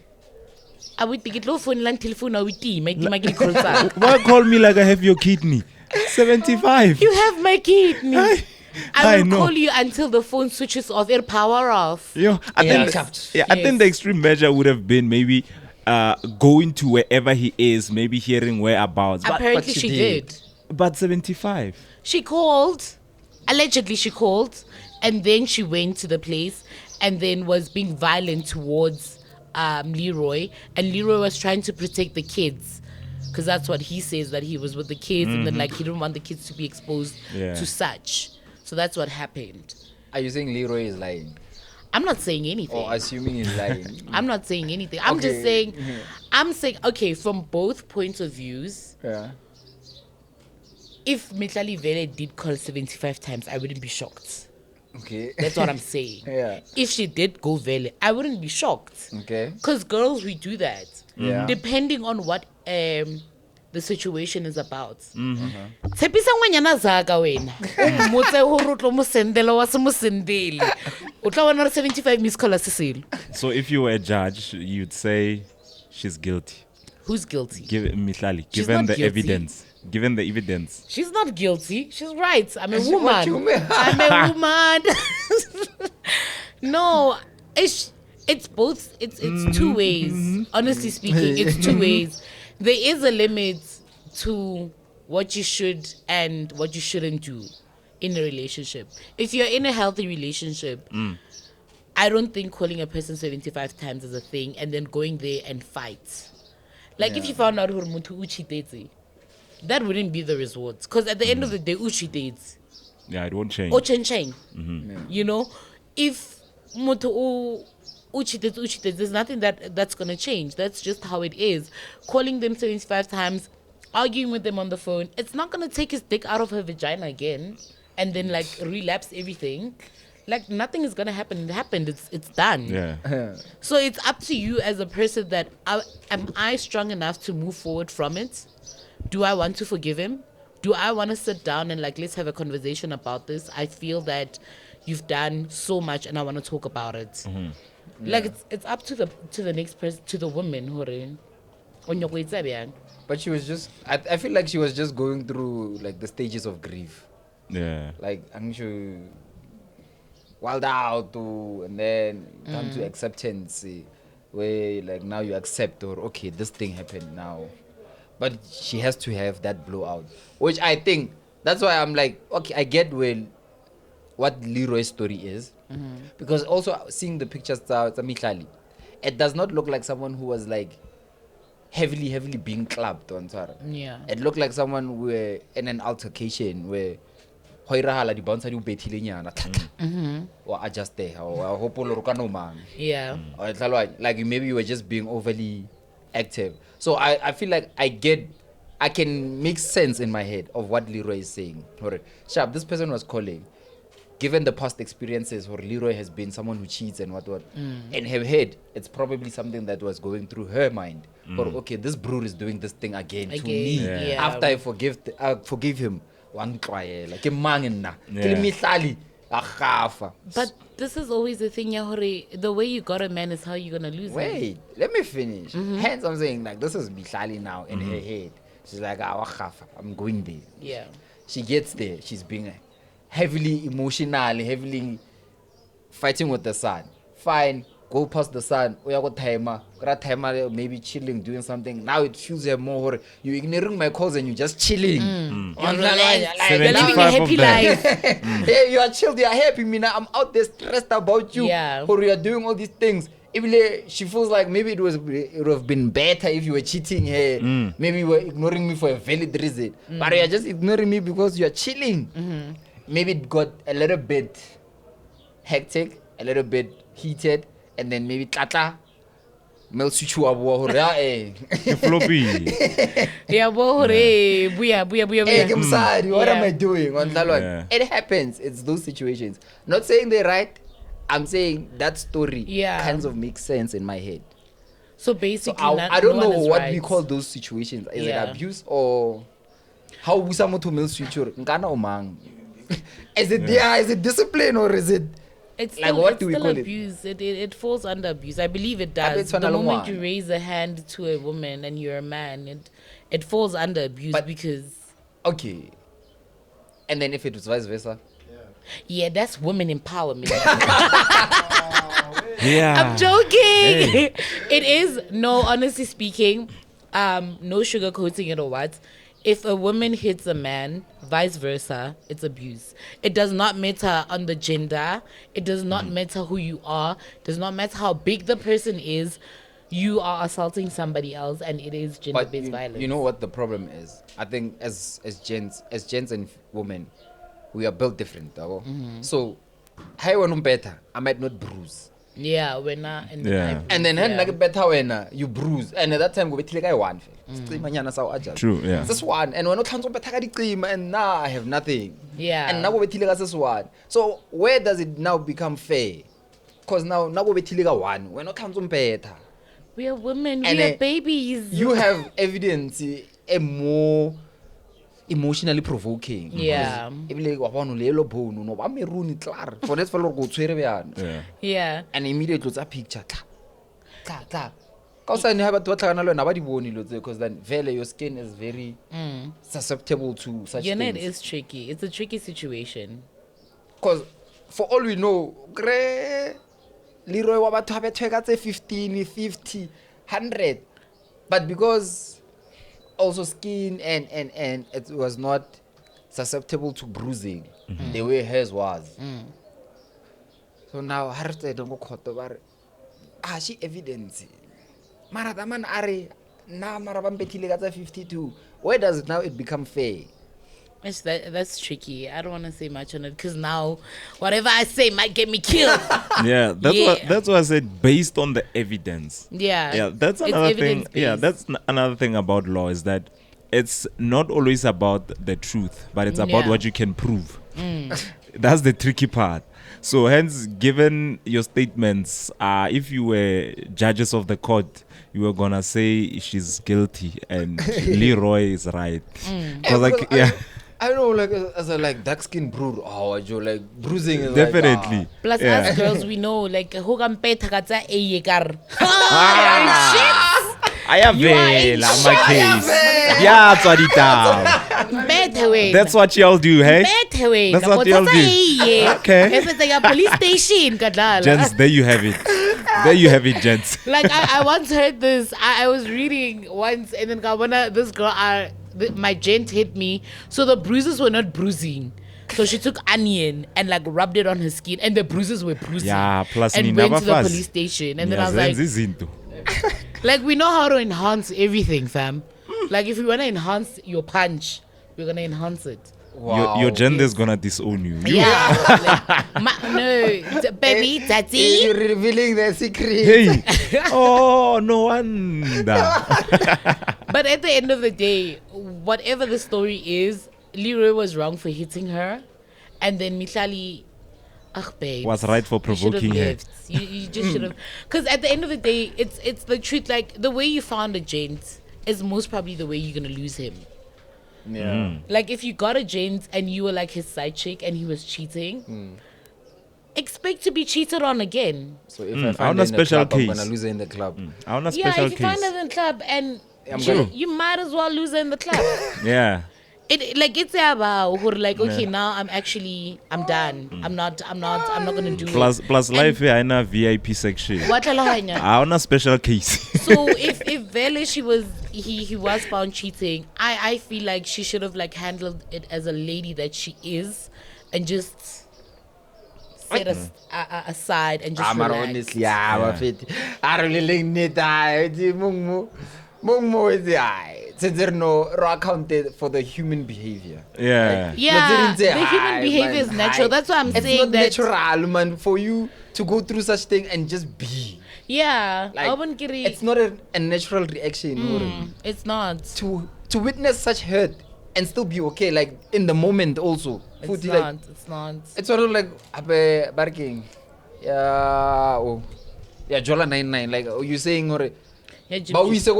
I would take it low phone land telephone. I would team. My call back. Why call me like I have your kidney? 75. You have my kidney. I I will know. call you until the phone switches off. Air power off. Yo, I Yes. think the extreme measure would have been maybe going to wherever he is, maybe hearing whereabouts. Apparently she she did. did. But 75. She called. Allegedly she called. And then she went to the place and then was being violent towards Leroy. And Leroy was trying to protect the kids. Because that's what he says, that he was with the kids. And then like he didn't want the kids to be exposed to such. So that's what happened. Are you saying Leroy is lying? I'm not saying anything. Or assuming he's lying? I'm not saying anything. I'm just Okay. saying, I'm saying, okay, from both points of views, Yeah. if Mihlali Vele did call 75 times, I wouldn't be shocked. Okay. That's what I'm saying. Yeah. If she did go Vele, I wouldn't be shocked. Okay. Because girls, we do that. Yeah. Depending on what the situation is about. Tshepisa ngwanyana zaka wena. O mmotse hore o tlo mo sendela wa se mo sendele. O tla bona re 75 miss call seselo. So if you were a judge, you'd say she's guilty. Who's guilty? Give Mihlali, She's given not the guilty. evidence. Given the evidence. She's not guilty. She's right. I'm a What you woman. mean? I'm a woman. No, it's both. It's 2 ways. Honestly speaking, it's 2 ways. There is a limit to what you should and what you shouldn't do in a relationship. If you're in a healthy relationship, I don't think calling a person 75 times is a thing and then going there and fight. Like if you found out who muntu cheated, that wouldn't be the result. Because at the end of the day, uchi dates. Yeah, it won't change. Or chen. You know? If mutu uchi dates, there's nothing that's gonna change. That's just how it is. Calling them 75 times, arguing with them on the phone, it's not gonna take his dick out of her vagina again and then like relapse everything. Like nothing is gonna happen. It happened. It's done. Yeah. So it's up to you as a person that am I strong enough to move forward from it? Do I want to forgive him? Do I want to sit down and like, let's have a conversation about this? I feel that you've done so much and I want to talk about it. Like it's up to the next person, to the woman who on your way to. But she was just, I feel like she was just going through like the stages of grief. Yeah. Like I'm sure wild out to, and then come to acceptance, where like now you accept, or okay, this thing happened now. But she has to have that blowout, which I think that's why I'm like, okay, I get what Leroy's story is, because also seeing the pictures, it's a Mihlali, it does not look like someone who was like heavily being clubbed on Tara. Yeah. It looked like someone who were in an altercation where di bontsha di ubethile nyana or adjust there or hopolo ro kana man. Yeah. Or like maybe you were just being overly active. So I feel like I can make sense in my head of what Leroy is saying. Sharp, this person was calling, given the past experiences where Leroy has been someone who cheats and what, in her head, it's probably something that was going through her mind. Or okay, this brewer is doing this thing again to me. Yeah. After I forgive him, like a man na. Mihlali, But this is always the thing, the way you got a man is how you're gonna lose him. Wait, let me finish. Hence, I'm saying like this is Mihlali now in her head. She's like, I'm going there. Yeah. She gets there. She's being heavily emotional, heavily fighting with the sun. Fine, go past the sun. Timer, maybe chilling, doing something. Now it feels her more. You're ignoring my calls and you're just chilling. You're living a 75 happy of them. life. Hey, you are chilled, you are happy. Mina, I'm out there stressed about you. Yeah. Or you are doing all these things. She feels like maybe it would have been better if you were cheating her. Maybe you were ignoring me for a valid reason. But you're just ignoring me because you're chilling. Maybe it got a little bit hectic, a little bit heated, and then maybe tata mel switchu abo Floppy. Yeah, buya. Hey, Kimsadi, what Yeah. am I doing? Yeah. It happens. It's those situations. Not saying they're right. I'm saying that story kinds of makes sense in my head. So So basically, I don't no know one is what right. we call those situations. Is Yeah. it abuse or how we someone to mel switchu? Ngana o mang? Is it discipline or is it? It's Like, still, what it's do we still call it? abuse. It falls under abuse. I believe it I bet does. it's The another moment one. you raise a hand to a woman and you're a man, it falls under abuse But- because Okay. And then if it was vice versa? that's women empowerment. Yeah. I'm joking. It is honestly speaking, no sugarcoating it or what. If a woman hits a man, vice versa, it's abuse. It does not matter on the gender. It does not matter who you are. It does not matter how big the person is. You are assaulting somebody else, and it is But gender-based violence. you know what the problem is? I think as gents and women, we are built different. So, hi when better, I might not bruise. Yeah, we're not. And Yeah. And then yeah. like better when you bruise. And at that time, we like I one. True, yeah. This one. And when I can't better and now I have nothing. Yeah. And now we this one. So where does it now become fair? Because now we one. When I can't better. We are women. And, We are babies. You have evidence a more emotionally provoking. Yeah. Ebile wa bona lelo bono no ba meruni klar. For that fellow go tshwere bjana. Yeah. Yeah. And immediately tsa picture tla. Ka o sa ne ha batho ba tlhakana le wena ba di bone lo tse because then vele your skin is very susceptible to such It things. is tricky. It's a tricky situation. Because for all we know, Leroy wa batho ha bethwe ka tse 15, 50, 100. But because also skin and it was not susceptible to bruising the way hers was. So now Harte don't go court over she evidence. Mara the man are na mara bampetile ka tse 52. Where does it now it become fair? That's tricky. I don't want to say much on it because now whatever I say might get me killed. Yeah, Yeah. that's what I said. Based on the evidence. Yeah. That's It's another thing. Yeah, evidence-based. that's another thing about law is that it's not always about the truth, but it's about Yeah. what you can prove. That's the tricky part. So, hence, given your statements, if you were judges of the court, you were gonna say she's guilty and Leroy is right. Because, like, yeah. I know, like as a like dark skin bro, Joe, like bruising is Definitely. Like, Plus Yeah. us girls, we know like who can pay takatsa ekar. Ayavela, my case. Yeah, that's what y'all do, hey? That's what y'all do. Okay. If it's like a police station, kadlala. Gents, there you have it. There you have it, gents. Like I once heard this. I was reading once, and then this girl, my gent hit me, so the bruises were not bruising. So she took onion and like rubbed it on her skin, and the bruises were bruising. Yeah, plus and ni went to the nabafaz. police station, and then Yeah, I was like, zenzi like we know how to enhance everything, fam. Like if you wanna enhance your punch, we're gonna enhance it. wow. Your gender is gonna disown you. Yeah. Baby, daddy. You're revealing the secret. Hey. Oh, no wonder. But at the end of the day, whatever the story is, Leroy was wrong for hitting her, and then Mihlali, babe, Was right for provoking her. You just should have, because at the end of the day, it's the truth. Like the way you found a gent is most probably the way you're gonna lose him. Yeah. Like if you got a gent and you were like his side chick and he was cheating, expect to be cheated on again. So if I I want find a her in the special club, I'm case. gonna lose her in the club. I want a Yeah, special if you find case. her in the club and True. you might as well lose her in the club. Yeah. It's about who like okay now I'm done. I'm not gonna do Plus it. life here in a VIP section. What lalahanya? I want a special case. So if Vele he was found cheating, I feel like she should have like handled it as a lady that she is, and just set us aside and just Mara relax. honestly, I really like it. Mungmo is since there no accounted for the human behavior. Yeah. Yeah, But they didn't say the human hi, behavior man, is natural. hi. That's why I'm It's saying not that. natural, man, for you to go through such thing and just be. Yeah, Like, it's not a natural reaction. it's not. To witness such hurt and still be okay, like in the moment also. It's Futhi, not. like, It's not. it's sort of like abe barking. Yeah, Jola 99. Like you saying or Yeah, but we say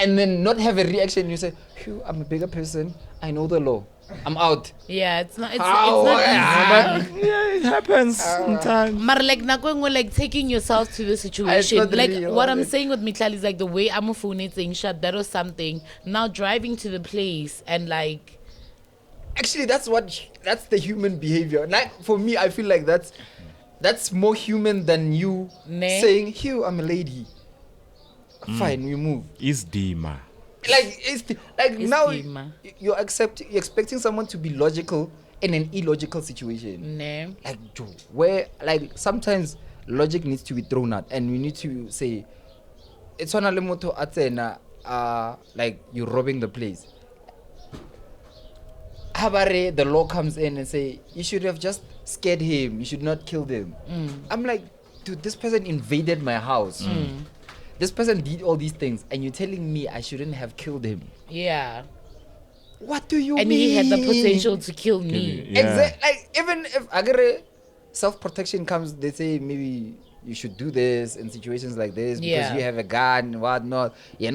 and then not have a reaction. You say, "Phew, I'm a bigger person. I know the law. I'm out." yeah, it's not. It's How? not Yeah. easy. Yeah, it happens sometimes. But like like taking yourself to the situation. not Like real, what I'm honest. saying with Mihlali is like the way I'm a phone saying shut that or something. Now driving to the place and like Actually, that's the human behavior. Like for me, I feel like that's more human than you Ne? saying, "Hugh, I'm a lady." Fine, we move. Is Dima. Like like It's now Dima. you're expecting someone to be logical in an illogical situation. nah. Like where like sometimes logic needs to be thrown out and we need to say it's on a lemoto atena like you're robbing the place. Habare, the law comes in and say you should have just scared him, you should not kill them. I'm like, dude, this person invaded my house. This person did all these things and you're telling me I shouldn't have killed him. Yeah. What do you And mean? he had the potential to kill me. Yeah. Exactly. Like even if agare self-protection comes, they say maybe you should do this in situations like this because Yeah. you have a gun, whatnot. He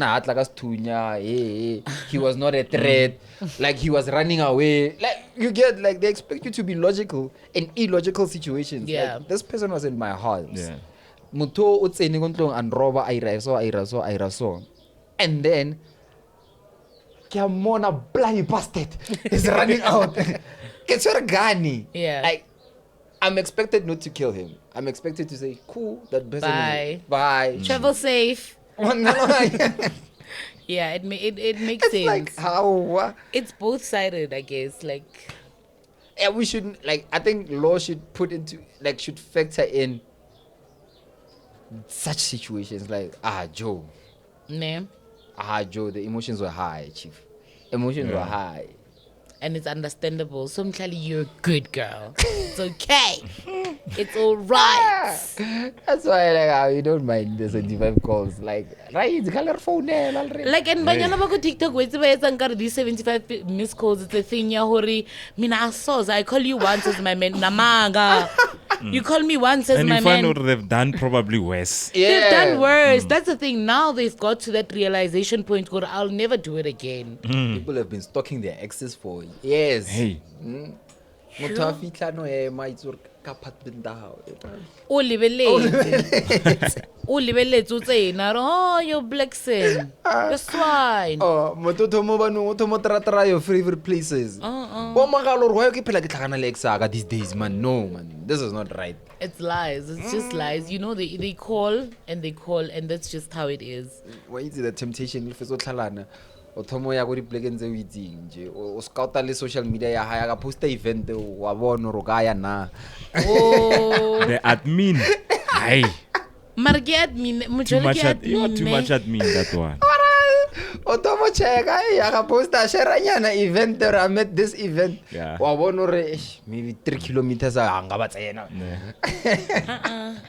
was not a threat. Like he was running away. Like you get like they expect you to be logical in illogical situations. Yeah. Like, this person was in my house. Yeah. Mutho o tsene ko ntlong and roba aira so. And then Kiamona bloody bastard is running out. Get your gun. Yeah. Like I'm expected not to kill him. I'm expected to say, cool, that person Bye. Bye. Travel safe. It's Yeah, it makes sense. like how It's both sided, I guess. Like yeah, we shouldn't like I think law should should factor in such situations like Joe, nah. Joe, the emotions were high, chief. Emotions were high. And it's understandable. So Mihlali, you're a good girl. It's okay. It's all right. That's why like you don't mind the 75 calls. Like right, the color phone already. Like and banyana ba go TikTok wetse ba etsa nkare di 75 missed calls. It's a thing ya hore mina asoza. I call you once as my man namanga. You call me once as And my you find man. out they've done probably worse. They've done worse. That's the thing. Now they've got to that realization point where I'll never do it again. People have been stalking their exes for years. Hey. Motho a fitla no ema itse hore ka apartment ya hao. O lebeletse. O lebeletse o tsena. Oh, you black sin. You swine. Oh, motho thomo bano thomo tratra your favorite places. Bo magalo re ke phela ke tlhagana le ex aga these days man. No man. This is not right. It's lies. It's just lies. You know, they call and that's just how it is. Why is the temptation if so tlhalana? O thomo ya go di plekeng tse o itseng je. O scouta le social media ya ha ya ka posta event wa bona ro ka ya na. Oh. The admin. Hey. Marke admin. Too much admin, that one. O thomo cheka ya ka posta sheranyana event or I'm at this event. Yeah. Wa bona re maybe 3 kilometers anga ba tsena.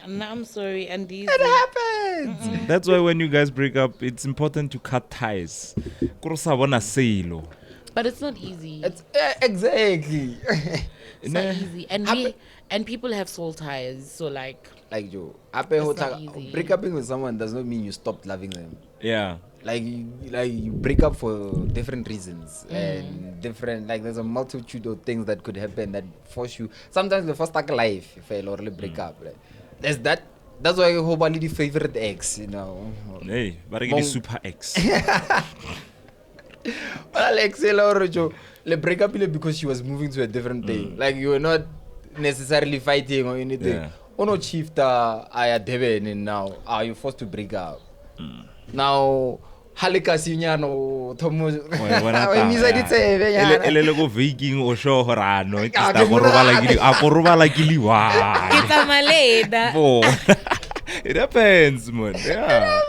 No, I'm sorry. And these It happens. That's why when you guys break up, it's important to cut ties. Kurusa bona selo. but it's not easy. It's exactly. It's not easy. And people have soul ties, so like Joe, not easy. break up with someone does not mean you stopped loving them. Yeah. Like you break up for different reasons and different, like there's a multitude of things that could happen that force you. Sometimes the first like life if I already break up. Right? There's that. That's why Hobali the favorite ex, you know. Hey, but I get the super X. Well, Alex, le break up because she was moving to a different thing. Like you were not necessarily fighting or anything. Yeah. Ono chief aya deben and now are you forced to break up? Now halika sinyano tomo misa ditsebe yana Ele go vaking o show horano it sta go robala ke liwa. ke tsamaleda. It happens, man. Yeah.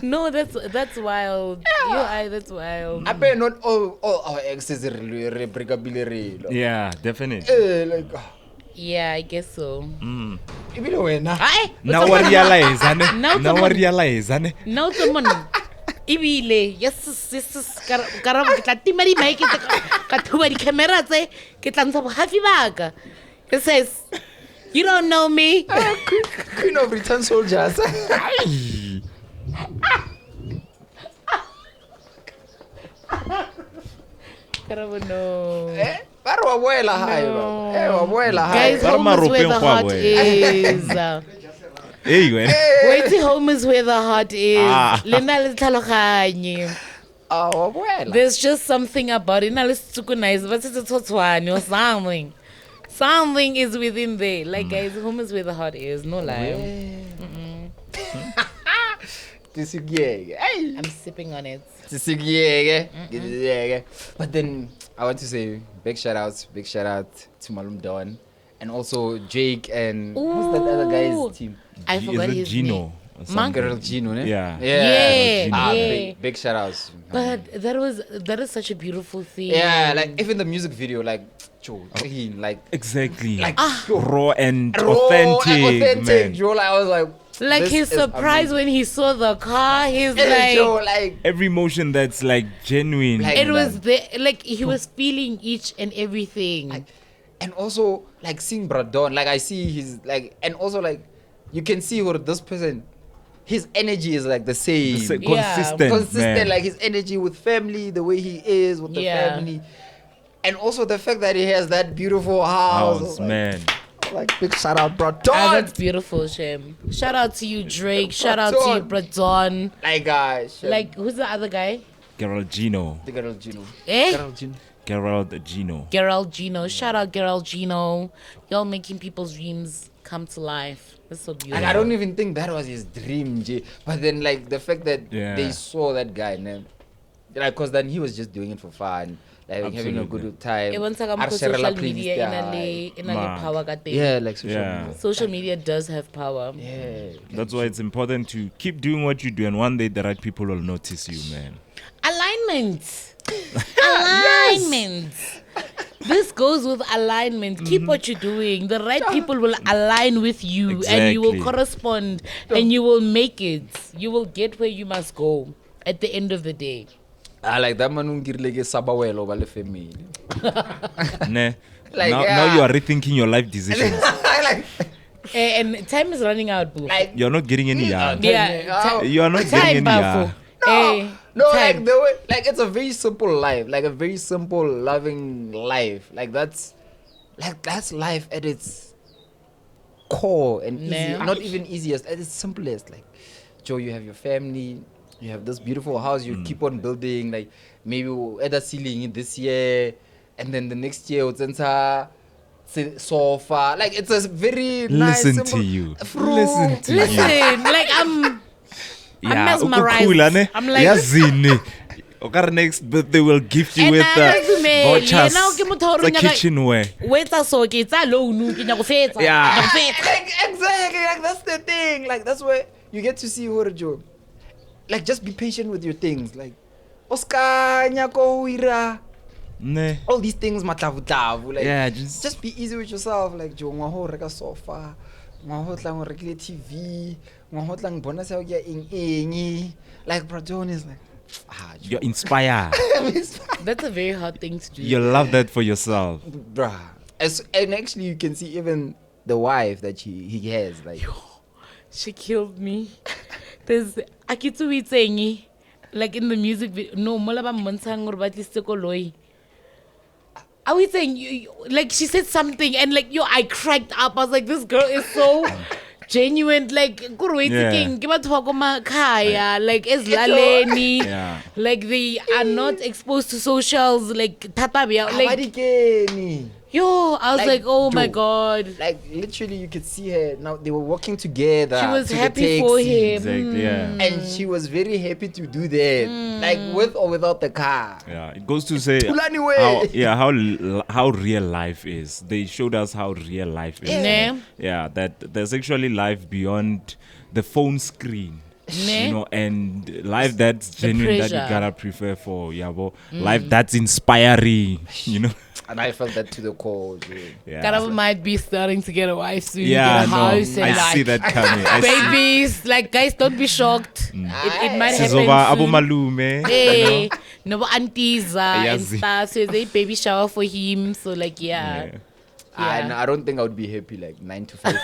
No, that's wild. That's wild. I bet not all our exes really break up real. Yeah, definitely. Like Yeah, I guess so. ibile wena. Now what realize, Now what realize, No, someone. Ibile, yes, karabo ke tla tima di mic ka thuba di camera tse ke tla ntsha bohafi baka. It says, you don't know me. Queen of Return Soldiers. Karabo no. Pero abuela hai. Abuela hai. Guys, home is where the heart is. Hey, man. Wait till home is where the heart is. Lena le tlhaloganye. Abuela. There's just something about it. Na le tsukunize, but it's tshotshwane or something. Something is within there. Like guys, home is where the heart is. No lie. I'm I'm sipping on it. But then I want to say big shout out to Malum Dawn and also Jake and who's that other guy's team? I forgot his Gino. name. Or something. Monk? Girl Gino, ne? Yeah. Yeah. Big shout outs. But that is such a beautiful thing. Yeah, like even the music video, like clean, like Exactly. like raw and raw, authentic, man. Joe, like, I was like Like his is surprise amazing. when he saw the car, he's Joe, like, like Every emotion that's like genuine. Like- it was there, like he was feeling each and everything. and also like seeing Bradon, like I see his like, and also like you can see what this person, his energy is like the same. Consistent, man. Like his energy with family, the way he is with the Yeah. family, and also the fact that he has that beautiful house. Like, man. like big shout out, Bradon. That's beautiful, Shem. Shout out to you, Drake. Shout out to you, Bradon. Like guys, Like, who's the other guy? Gerald Gino. the girl Gino. Eh? Gerald Gino. Gerald Gino. Shout out Gerald Gino. Y'all making people's dreams come to life. That's so beautiful. And I don't even think that was his dream, J. But then, like, the fact that Yeah. they saw that guy, man, like, because then he was just doing it for fun, like, having a Absolutely. good time. E bontsha ka Ar mokgwa share-ela social media playlist ina le Man. power ka teng. Yeah, like social Yeah. media. Social media does have power. Yeah. That's why it's important to keep doing what you do, and one day the right people will notice you, man. Alignment. Alignment. this goes with alignment. Keep what you're doing. The right people will align with you, and you will Exactly. correspond, and you will make it. You will get where you must go at the end of the day. I like that man ungirile ke sabawelo ba le family. Ne. Like, now you are rethinking your life decisions. Like, And time is running out, boo. like You're not getting any young. Yeah, You are not time, getting any Bafo. young. no, Time. like the way, like it's a very simple life, like a very simple, loving life. Like that's life at its core and easy, Nah. not even easiest, at its simplest. Like, Joe, you have your family, you have this beautiful house, you keep on building. Like maybe we'll add a ceiling this year, and then the next year it's enter sofa. Like it's a very nice. Listen simple to you. fruit. Listen to you. Listen, like I'm mesmerized. ukukhula ne. I'm like- Yazini. Okay, next birthday will gift you And with I dumele, vouchers. yena ke motho o The reng ya- kitchenware. wetsa so ke tsa loan ke nya go fetsa. Yeah. Ke nya go fetsa. Like exactly, like that's the thing. Like that's where you get to see who Joe. Like just be patient with your things. Like Oscar Nyako Ira. Ne. All these things matlavu. Like Yeah, just be easy with yourself. Like Joe ngwaho reka sofa, ngwaho tlang o rekile TV, ngwaho tlang bona sa ya eng. Like bro John is like You're inspired. That's a very hard thing to do. You love that for yourself. bruh. And actually you can see even the wife that he has like She killed me. There's Akitsu Witsengi, like in the music video. No, Molaba Monsang or Batiste Koloi. Are we saying like she said something and like I cracked up. I was like, this girl is so genuine. Like Yeah. like Eslaleni. Yeah. Like they are not exposed to socials. Like Tatabia. Like Abadikeni. yo, I was like, oh my Joe. god. Like literally you could see her now they were working together. She was to the happy for taxi. him. Exactly. Yeah. And she was very happy to do that. Like with or without the car. Yeah, it goes to say Pulani way. how real life is. They showed us how real life is. Ne? Yeah, that there's actually life beyond the phone screen. Ne? You know, and life that's genuine that you pressure. gotta prefer for Yabo. Life that's inspiring. You know. And I felt that to the core. Dude. Yeah. Karabo might be starting to get a wife soon, Yeah, get a no, house, and I like see that coming. I see. babies. Like guys, don't be shocked. It might Sizoba happen abo soon. malume. Hey, no aunties and Yazi. stuff. So there's a baby shower for him. So like yeah. Yeah. And I don't think I would be happy like 9 to 5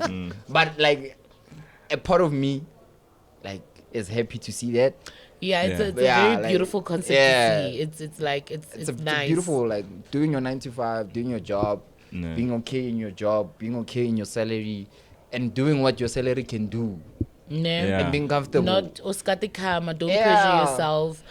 thing. But like a part of me like is happy to see that. Yeah, it's Yeah. a, it's Yeah, a very like, beautiful concept yeah. to see. It's like it's It's nice. beautiful like doing your 9 to 5, doing your job, Yeah. being okay in your job, being okay in your salary, and doing what your salary can do No. Yeah. and being comfortable. Not Oskati Kama, don't Yeah. pressure yourself.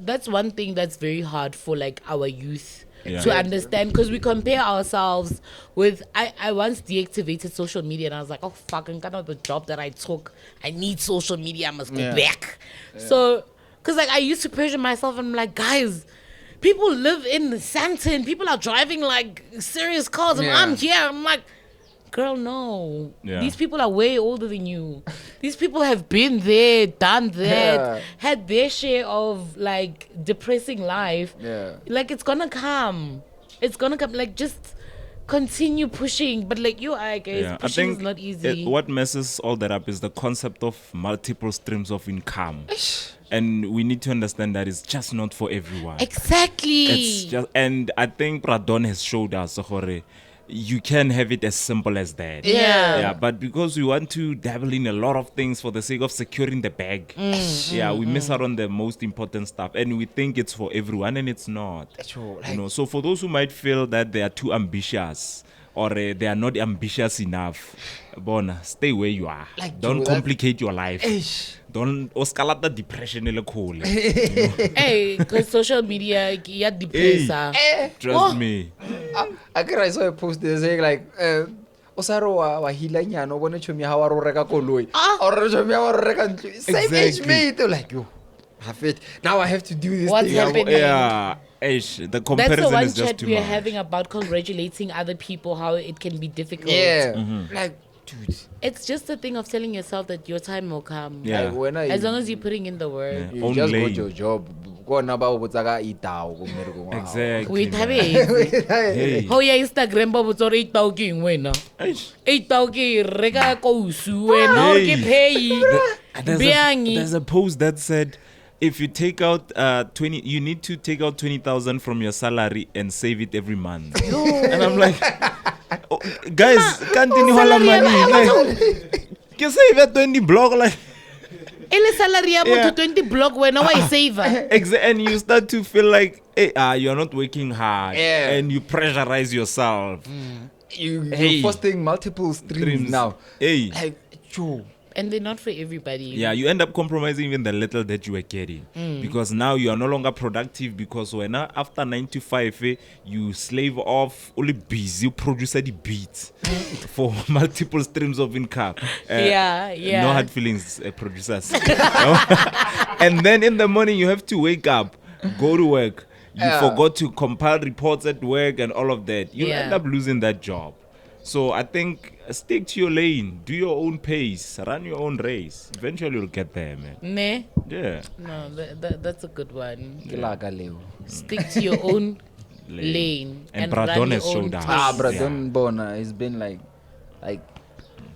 That's one thing that's very hard for like our youth Yeah. to understand, because we compare ourselves with I once deactivated social media and I was like, oh fuck, I'm kind of the job that I took. I need social media, I must go Yeah. back. So because like I used to pressure myself and I'm like, guys, people live in Santon, people are driving like serious cars and Yeah. I'm here. I'm like, girl, no. Yeah. These people are way older than you. These people have been there, done that, Yeah. had their share of like depressing life. Yeah. Like it's gonna come. It's gonna come. Like just continue pushing. But like I guess Yeah, I pushing think is not easy. what messes all that up is the concept of multiple streams of income, and we need to understand that it's just not for everyone. Exactly. It's just, and I think Pradon has showed us, Hore, you can have it as simple as that. Yeah. Yeah, but because we want to dabble in a lot of things for the sake of securing the bag, we miss out on the most important stuff, and we think it's for everyone, and it's not. True, You know, so for those who might feel that they are too ambitious or they are not ambitious enough, Bona, stay where you are. Like, Don't dude, that's- complicate your life. Eish. Don't oscalate depression ele khole. Hey, because social media, yeah, depressor. Trust me. I saw a post there saying like Osaro wa hilanyana o bone chomi ha wa ro reka koloi or chomi ha wa ro reka ntlo same age Exactly. mate They're like yo have it now I have to do this What's thing happening? Yeah, Aish, the That's the comparison one is just chat too we are much. having about congratulating other people, how it can be difficult. yeah Mm-hmm. like dude. It's just a thing of telling yourself that your time will come. Yeah. Like, when I, As long as you're putting in the work. Yeah. you Own just lane. go to your job. Go on about what's Exactly. Wait, man. have it. Hey. How ya Instagram ba botsa re 8,000 ke eng wena? Eish. 8,000 reka kousu wena or ke pay. There's a post that said if you take out 20, you need to take out 20,000 from your salary and save it every month. And I'm like, oh, guys, can't you hold money? Like, you save at 20 block like. Ele salary ya Yeah. motho 20 block wena wa save. And you start to feel like, hey, you're not working hard, Yeah. and you pressurize yourself. You're fostering multiple streams now. Hey. Like, Joe. And they're not for everybody. Yeah, you end up compromising even the little that you were getting because now you are no longer productive because when after 9 to 5 you slave off only busy producer the beats for multiple streams of income. Yeah. No hard feelings, producers. And then in the morning you have to wake up, go to work. You forgot to compile reports at work and all of that. You end up losing that job. So I think stick to your lane, do your own pace, run your own race. Eventually you'll get there, man. Ne? Yeah. No, that's a good one. Yeah. Stick to your own lane And run Bradon your has own showed us. pace. Bradon Bona, he's been like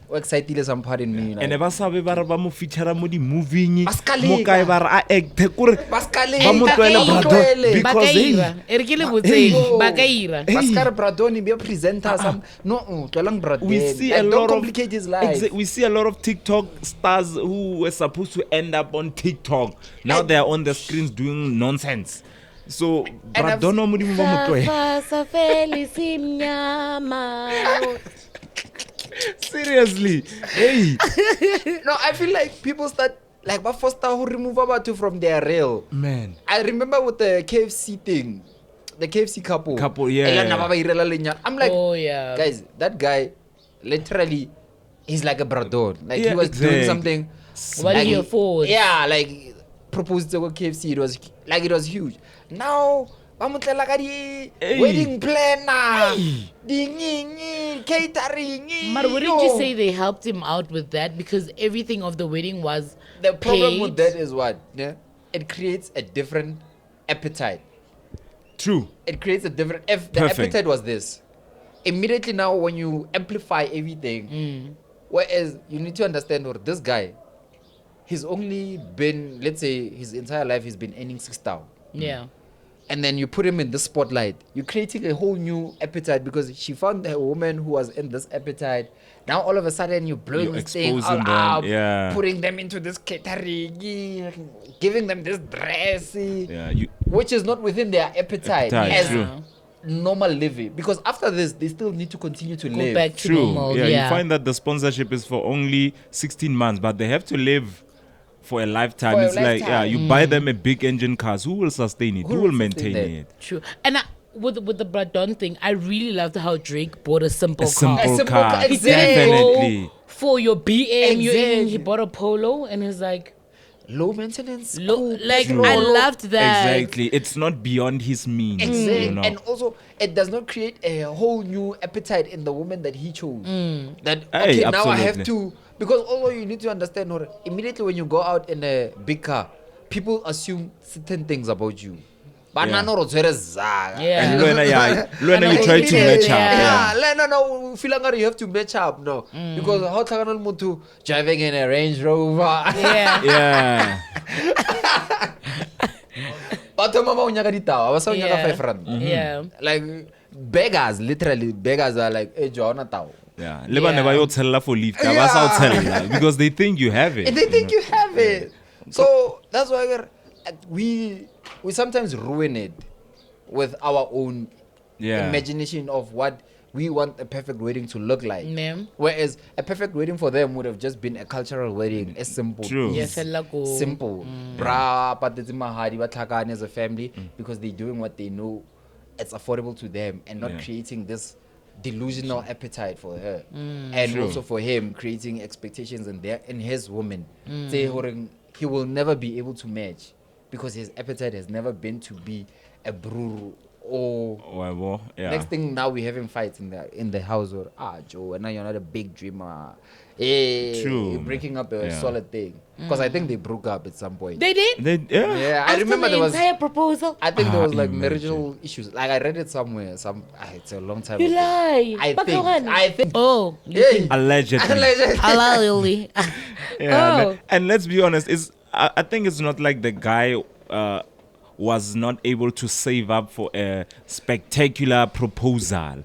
excited some part in me. Like, And ba sabe ba re ba mo feature mo di moving Ba ska mo kae ba re a act kore Ba ska ba mo leka, tloela ba Bradon tloele. Ba ka because ira. E re ke le botseng, ba ka ira. Pascal Bradoni be a presenter. Some no, tlolang Bradon. we see Like, a don't lot complicate his life. we see a lot of TikTok stars who were supposed to end up on TikTok. Now they are on the screens doing nonsense. So I've Bradon mo di mo ba mo tloela. Sa Felici mnyama. Seriously. Hey. No, I feel like people start like ba foster who remove Abatu from their rail. Man. I remember with the KFC thing, the KFC couple. Yeah. Elana Baba Irela Lenya. I'm like, Oh yeah. guys, that guy, literally, he's like a Bradon. Like Yeah, he was doing exactly. something. What like, do you afford? Yeah, like proposed to go KFC. It was huge. Now, bamutlela ka di Hey. wedding planner, di catering. But wouldn't you say they helped him out with that because everything of the wedding was The problem paid? with that is what? Yeah? It creates a different appetite. True. It creates a different. If the Perfect. appetite was this, immediately now when you amplify everything, whereas you need to understand, or this guy, he's only been, let's say, his entire life he's been earning 6,000. Yeah. And then you put him in the spotlight. You're creating a whole new appetite because she found a woman who was in this appetite. Now all of a sudden you're blowing You're this thing all exposing them, up, yeah. putting them into this catering, giving them this dress, Yeah, which is not within their appetite Appetite, as true. normal living. Because after this, they still need to continue to Go live. back to true. normal. Yeah, Yeah. you find that the sponsorship is for only 16 months, but they have to live for a lifetime. For a It's like, yeah, lifetime. you buy them a big engine cars. Who will sustain it? Who, Who will will sustain maintain that? it? True. And with the Bradon thing, I really loved how Drake bought a simple A car. simple simple car. car, He exactly. didn't Definitely. go for your BM. Exactly. He bought a Polo, and he's like, Low maintenance. like petrol. I loved that. Exactly. It's not beyond his means. Exactly. You know? And also, it does not create a whole new appetite in the woman that he chose. That, Hey, okay, now I have absolutely. to. Because also, you need to understand, Nora, immediately when you go out in a big car, people assume certain things about you. But Yeah. no, Yeah. And Luena, you try to Yeah. match up. Yeah. Yeah, no, feel like you have to match up, no. Because how can you driving in a Range Rover? Yeah. Yeah. But mama unyaka ditao, abasa unyaka Yeah. 5 rand. Yeah. Like beggars, literally beggars are like, hey, Joanna tao. Yeah. Leba never you tell for leave. Because they think you have it. And they think you have it. So that's why we sometimes ruin it with our own Yeah. imagination of what we want a perfect wedding to look like. Yeah. Whereas a perfect wedding for them would have just been a cultural wedding, a simple, True. Yeah, easy, fella go. simple. Bra, patetse mahadi, ba tlhakane as a family because they're doing what they know it's affordable to them and not Yeah. creating this delusional appetite for her and True. also for him creating expectations in his woman. Say he will never be able to match because his appetite has never been to be a bruru Or Well, yeah. next thing now we're having fights in the house, or Joe, and now you're not a big dreamer. Hey, True. you're breaking up a Yeah. solid thing. Because I think they broke up at some point. They did? Yeah, I After remember the there was. entire proposal. I think there was like Imagine. marital issues. Like I read it somewhere. It's a long time You ago. lie. I think. Oh. Yeah. Allegedly. Allegedly. Yeah, Oh. and let's be honest, I think it's not like the guy was not able to save up for a spectacular proposal.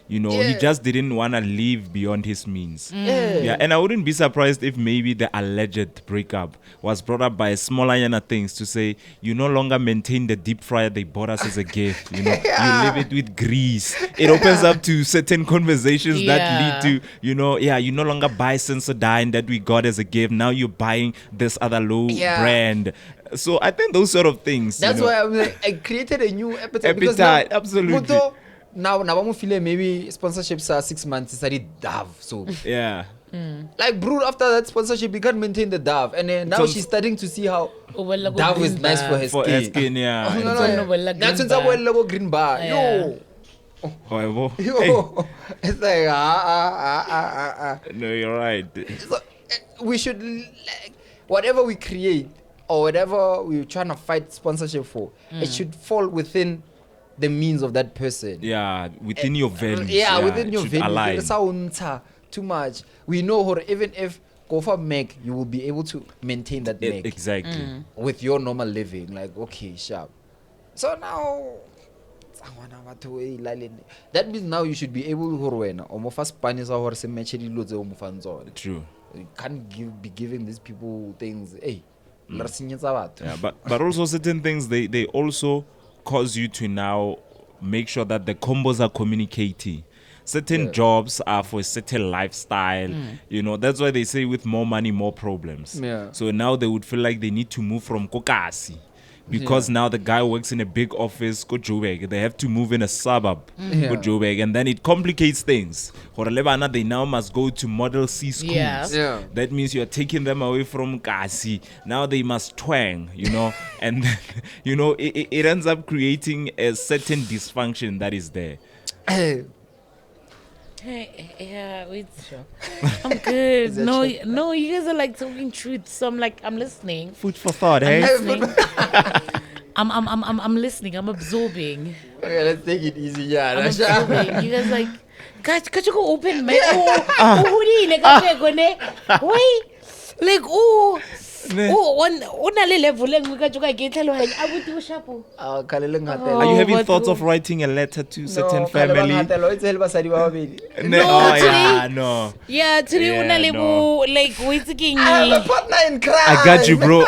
You know, he Yeah. just didn't want to live beyond his means. Yeah. And I wouldn't be surprised if maybe the alleged breakup was brought up by smaller yana things to say, you no longer maintain the deep fryer they bought us as a gift. You know, you leave it with grease. It opens up to certain conversations that Yeah. lead to, you know, you no longer buy Sensodyne that we got as a gift. Now you're buying this other low brand. So I think those sort of things. That's you know, why I'm like, I created a new appetite. Because Appetite, now, absolutely. Muto, now I'm feeling maybe sponsorships are 6 months. It's already Dove. So Yeah. like, bro, after that sponsorship, you can't maintain the Dove, and then now So- she's starting to see how Oh, well, like Dove green is nice bar. for her For skin. her skin, yeah. Oh, no, It's on no, the like that's green when bar. I logo green bar. Yo, However, yo, it's like no, you're right. So, we should like, whatever we create or whatever we're trying to fight sponsorship for, it should fall within the means of that person. Yeah, within your values. Yeah, within it your should values. align. It's how too much. We know how even if go for make, you will be able to maintain that make Exactly. with your normal living. Like, okay, sharp. So now that means now you should be able to True. you can't be giving these people things. Hey, Yeah, but also certain things they also cause you to now make sure that the combos are communicating. Certain jobs are for a certain lifestyle. You know, that's why they say with more money, more problems. Yeah. So now they would feel like they need to move from Kokasi. Because now the guy works in a big office, go Joburg. They have to move in a suburb, go Joburg, and then it complicates things. Horelebana, they now must go to Model C schools. Yeah. That means you're taking them away from Kasi. Now they must twang, you know, and then, you know, it ends up creating a certain dysfunction that is there. Hey, yeah, wait, sure. I'm good. No, you guys are like talking truth. So I'm listening. Food for thought, I'm hey? listening. I'm listening. I'm absorbing. Okay, let's take it easy. I'm Yeah, absorbing. You guys like, can't you go open my Are you having thoughts of writing a letter to certain family? No, Oh, today- yeah, no. Yeah, today Yeah, una no. like waiting. I have a partner in crime. I got you, bro.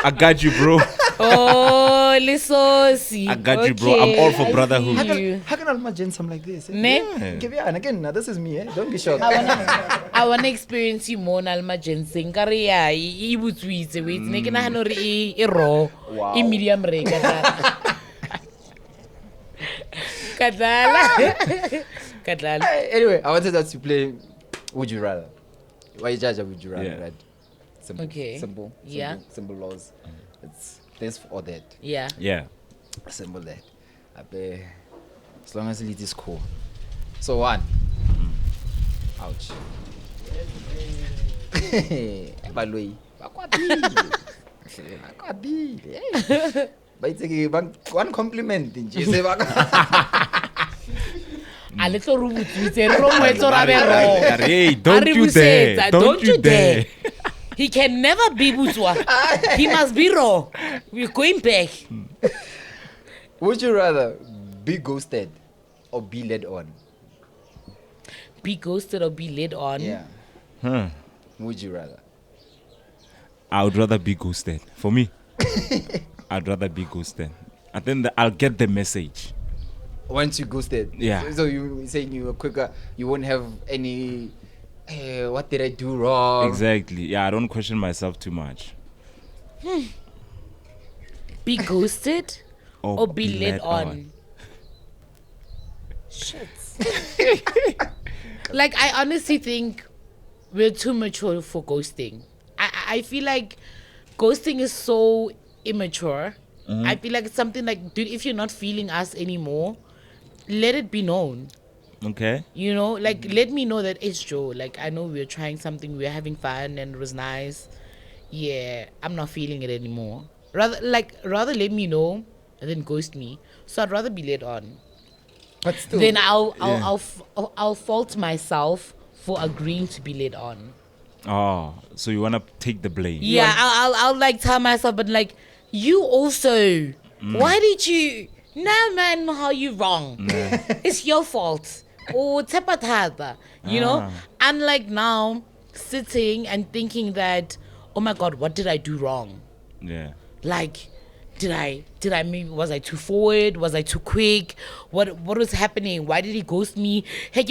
Oh, Lisosi. I got you, bro. I'm all for I brotherhood. see you. How can I imagine something like this? Ne? Okay, yeah, and again, now this is me. Don't be shocked. I wanna experience you more Alma Jensen. Nkare ya e butswitse wait ne ke nagana hore e raw Wow. e medium rare Kadala. Anyway, I wanted us to play Would You Rather. Why you judge a Would You Rather, Yeah. right? Simple. Okay. Simple. Yeah. Simple laws. It's this or that. Yeah. Yeah. Simple that. As long as it is cool. So one. Ouch. Baloi. Bakwabile. Baitse one compliment nje se baka. A little room butswitse wrong way to rabe wrong. Hey, don't you dare. Don't you dare. He can never be butswa. He must be raw. We're going back. Would you rather be ghosted or be led on? Be ghosted or be led on. Yeah. Would you rather? I would rather be ghosted. For me, I'd rather be ghosted. I think that I'll get the message. Once you ghosted, Yeah. So you saying you were quicker, you won't have any. What did I do wrong? Exactly. Yeah, I don't question myself too much. Be ghosted or be led on. Shit. Like, I honestly think we're too mature for ghosting. I feel like ghosting is so immature. I feel like it's something like, dude, if you're not feeling us anymore, let it be known. Okay. You know, like let me know that it's Joe. Like I know we're trying something, we're having fun, and it was nice. Yeah, I'm not feeling it anymore. Rather let me know and then ghost me. So I'd rather be led on. But still, Then I'll fault myself for agreeing to be led on. Oh, so you wanna take the blame? Yeah, I'll like tell myself, but like you also. Why did you? Nah, man, how you wrong? It's your fault. Oh, tepatata. You know, unlike now, sitting and thinking that, oh my God, what did I do wrong? Yeah. Like, did I maybe, was I too forward? Was I too quick? What was happening? Why did he ghost me? No.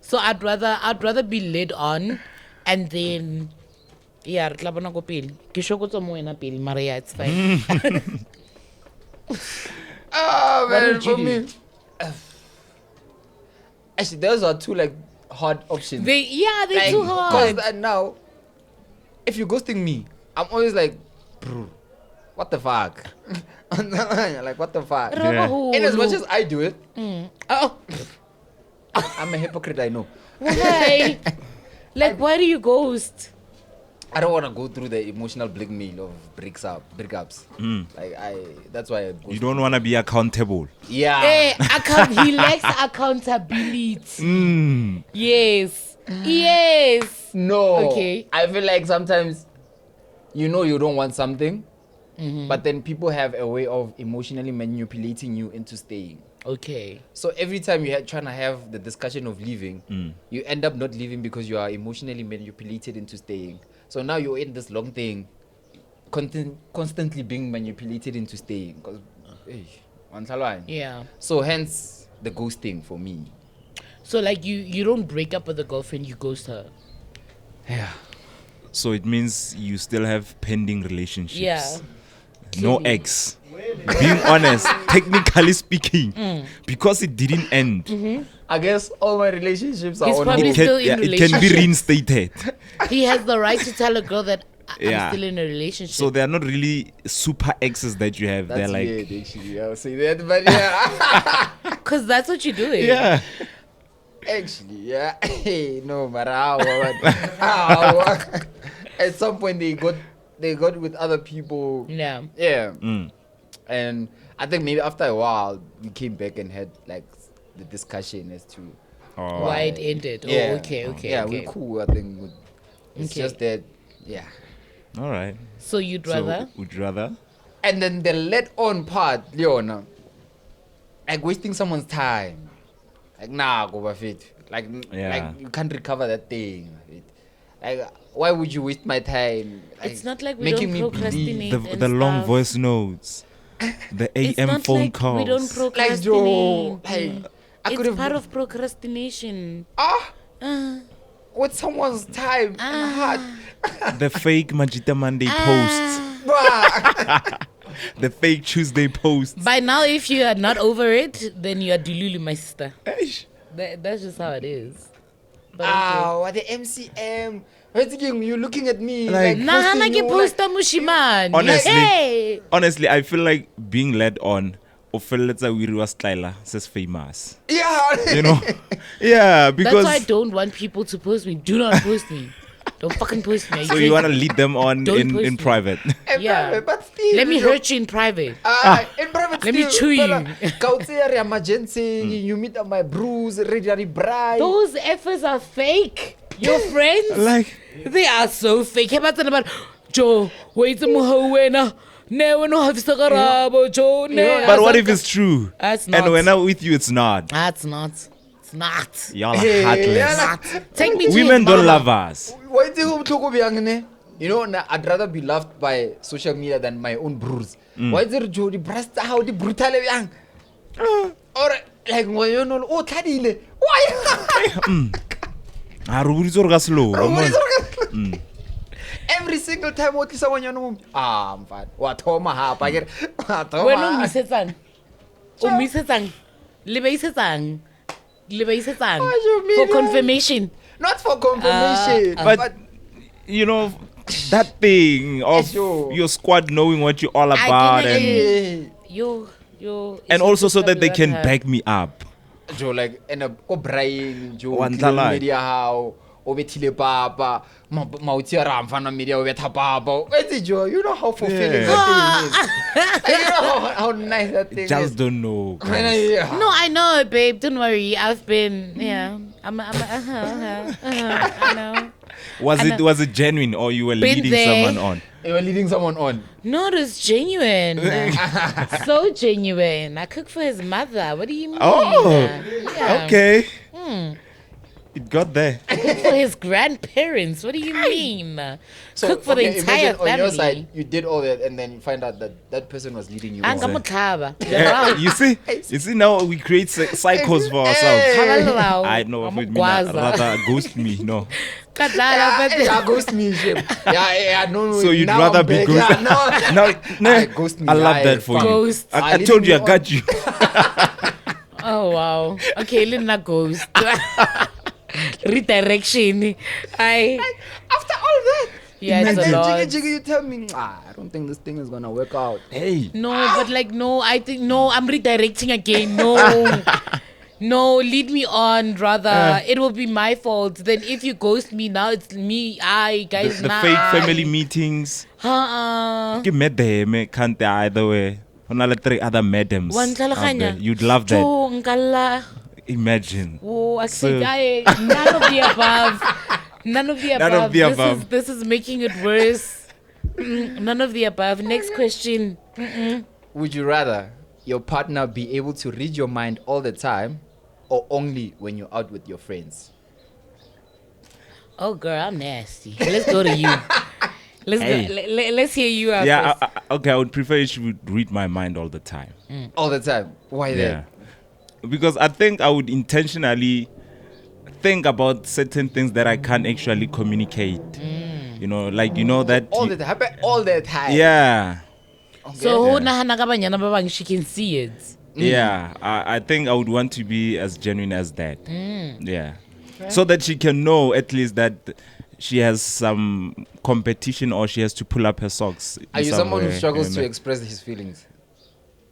So I'd rather be led on, and then yeah, re tla bona go pele. Ke shokotsa mo wena pele, mara yeah, it's fine. oh What man, would you for me, actually, those are two like hard options. They're like, too hard. Because now, if you're ghosting me, I'm always like, bro, what the fuck? Like, what the fuck? Yeah. In as much as I do it, Oh, I'm a hypocrite, I know. why? Like, why do you ghost? I don't want to go through the emotional blackmail of breakups. Like, that's why I ghost. You don't wanna be accountable. Yeah. He lacks accountability. Yes. No. Okay. I feel like sometimes, you know, you don't want something, but then people have a way of emotionally manipulating you into staying. Okay. So every time you're trying to have the discussion of leaving, you end up not leaving because you are emotionally manipulated into staying. So now you're in this long thing, constantly being manipulated into staying. Because, Yeah. so hence the ghosting for me. So like you don't break up with a girlfriend, you ghost her. Yeah. So it means you still have pending relationships. Yeah. No ex. Being honest, technically speaking, because it didn't end. I guess all my relationships are He's on probably hold. still in It can be relationships. reinstated. He has the right to tell a girl that I'm Yeah. still in a relationship. So they're not really super exes that you have. That's They're like, weird, actually. I'll say that, but yeah. Because that's what you're doing. yeah. Actually, yeah. Hey, no matter how. At some point, they got with other people. Yeah. Yeah. And I think maybe after a while, we came back and had like the discussion as to Why it ended. Yeah. Oh, okay. Yeah, Okay. we're cool. I think it's Okay. just that, yeah. All right. So you'd rather? So, would you rather? And then the let on part, Leona, like wasting someone's time. Like, nah, go with it. Like you can't recover that thing. Like, why would you waste my time? Like, It's not like we making don't me procrastinate. believe. and The long stuff. voice notes, the It's AM not phone like calls. we don't Like, procrastinate. Joe, like, I could It's have part of procrastination. with someone's time and heart. The fake Majita Monday posts. Bruh. The fake Tuesday posts. By now, if you are not over it, then you are delulu, my sister. Eish. That's just how it is. But What the MCM? What's again? You looking at me Like- like Nah, posting hana ke you, like, posta mushiman. Honestly. Hey. Honestly, I feel like being led on. Ofeletsa wiriwa style says famous. yeah. You know? Yeah, That's because why I don't want people to post me. Do not post me. Don't fucking post me. Are so crazy? you wanna lead them on Don't in post me. private. Yeah. But still, Let me you know, hurt you in private. in private Let me still, chew you. Kautseri emergency. You meet at my bruise, ready bright. Those efforts are fake. Your friends, Like they are so fake. Hey, but about Joe, wait a Mohau. Never know how to talk about Joe. but what if it's true? That's not. And when I'm with you, it's not. That's not. It's not. Y'all are Hey, heartless. yeah. Take me to Women his don't mama. love us. Why do you talk about it? You know, I'd rather be loved by social media than my own bruise. Why is there Joe the breast how the brutal young? Or like when you know, oh, Tadile, why? Aruburizo ga slow. Every single time what is someone you know, I'm fine. What home ha pa get. When o misetsang. O misetsang. Lebaisetsang. Lebaisetsang. What you mean, For confirmation. Not for confirmation, But you know that thing of Yes, yo. your squad knowing what you're all about get it. and hey, Yo, And also so that they can back me up. Joe, like in a Brian, Joe, Wandlala. media how, Obetile Papa, Mautia Ramfana media, Obeta Papa. Where's it, Joe? You know how fulfilling that thing is. You know how nice that thing Just is. don't know. I mean, guys. yeah. No, I know, babe. Don't worry. I've been, yeah. I know. Was it genuine or you were Been leading there. someone on? You were leading someone on. No, it was genuine. So genuine. I cook for his mother. What do you mean? Oh, Yeah. okay. It got there. Cook for his grandparents. What do you mean? Cook for the entire imagine family. on your side, you did all that, and then you find out that that person was leading you on. Angamukhaba. Yeah, you see now we create cycles for ourselves. Halalao. I know of it, Amugwaza. rather ghost me, no. Kadlala, but- Yeah, ghost me, shit. Yeah, no. So you'd now rather I'm be back. ghost- Yeah, no. No, Ghost me. I love Yeah, that for you. Ghost. I told you I got you. Oh, wow. Okay, Lina ghost. Redirection. After all that. Yeah, And it's a then lot. Jiggy, you tell me, I don't think this thing is gonna work out. Hey, No, but like, no, I think, no, I'm redirecting again. No. No, lead me on, rather. It will be my fault. Then if you ghost me now, it's me. Guys, the nah, fake family meetings. You met them, can't they either way. Only 3 other madams. Wa out ntlhaloganya? there. You'd love that. Jo, nkala. Imagine. Oh, I So- said, none of the above. None of the above. None of the above. This is making it worse. None of the above. Next question. Would you rather your partner be able to read your mind all the time, or only when you're out with your friends? Oh, girl, I'm nasty. Let's go to you. Hey. Let's hear you out Yeah, first. okay, I would prefer if she would read my mind all the time. All the time. Why Yeah. then? Because I think I would intentionally think about certain things that I can't actually communicate. You know, like, you know that. All the time. Happen all the time. Yeah. So, Yeah. who nahana ka banyana ba bang, she can see it. Yeah. I think I would want to be as genuine as that. Yeah. So that she can know at least that she has some competition or she has to pull up her socks. Are you someone who somewhere. struggles to express his feelings?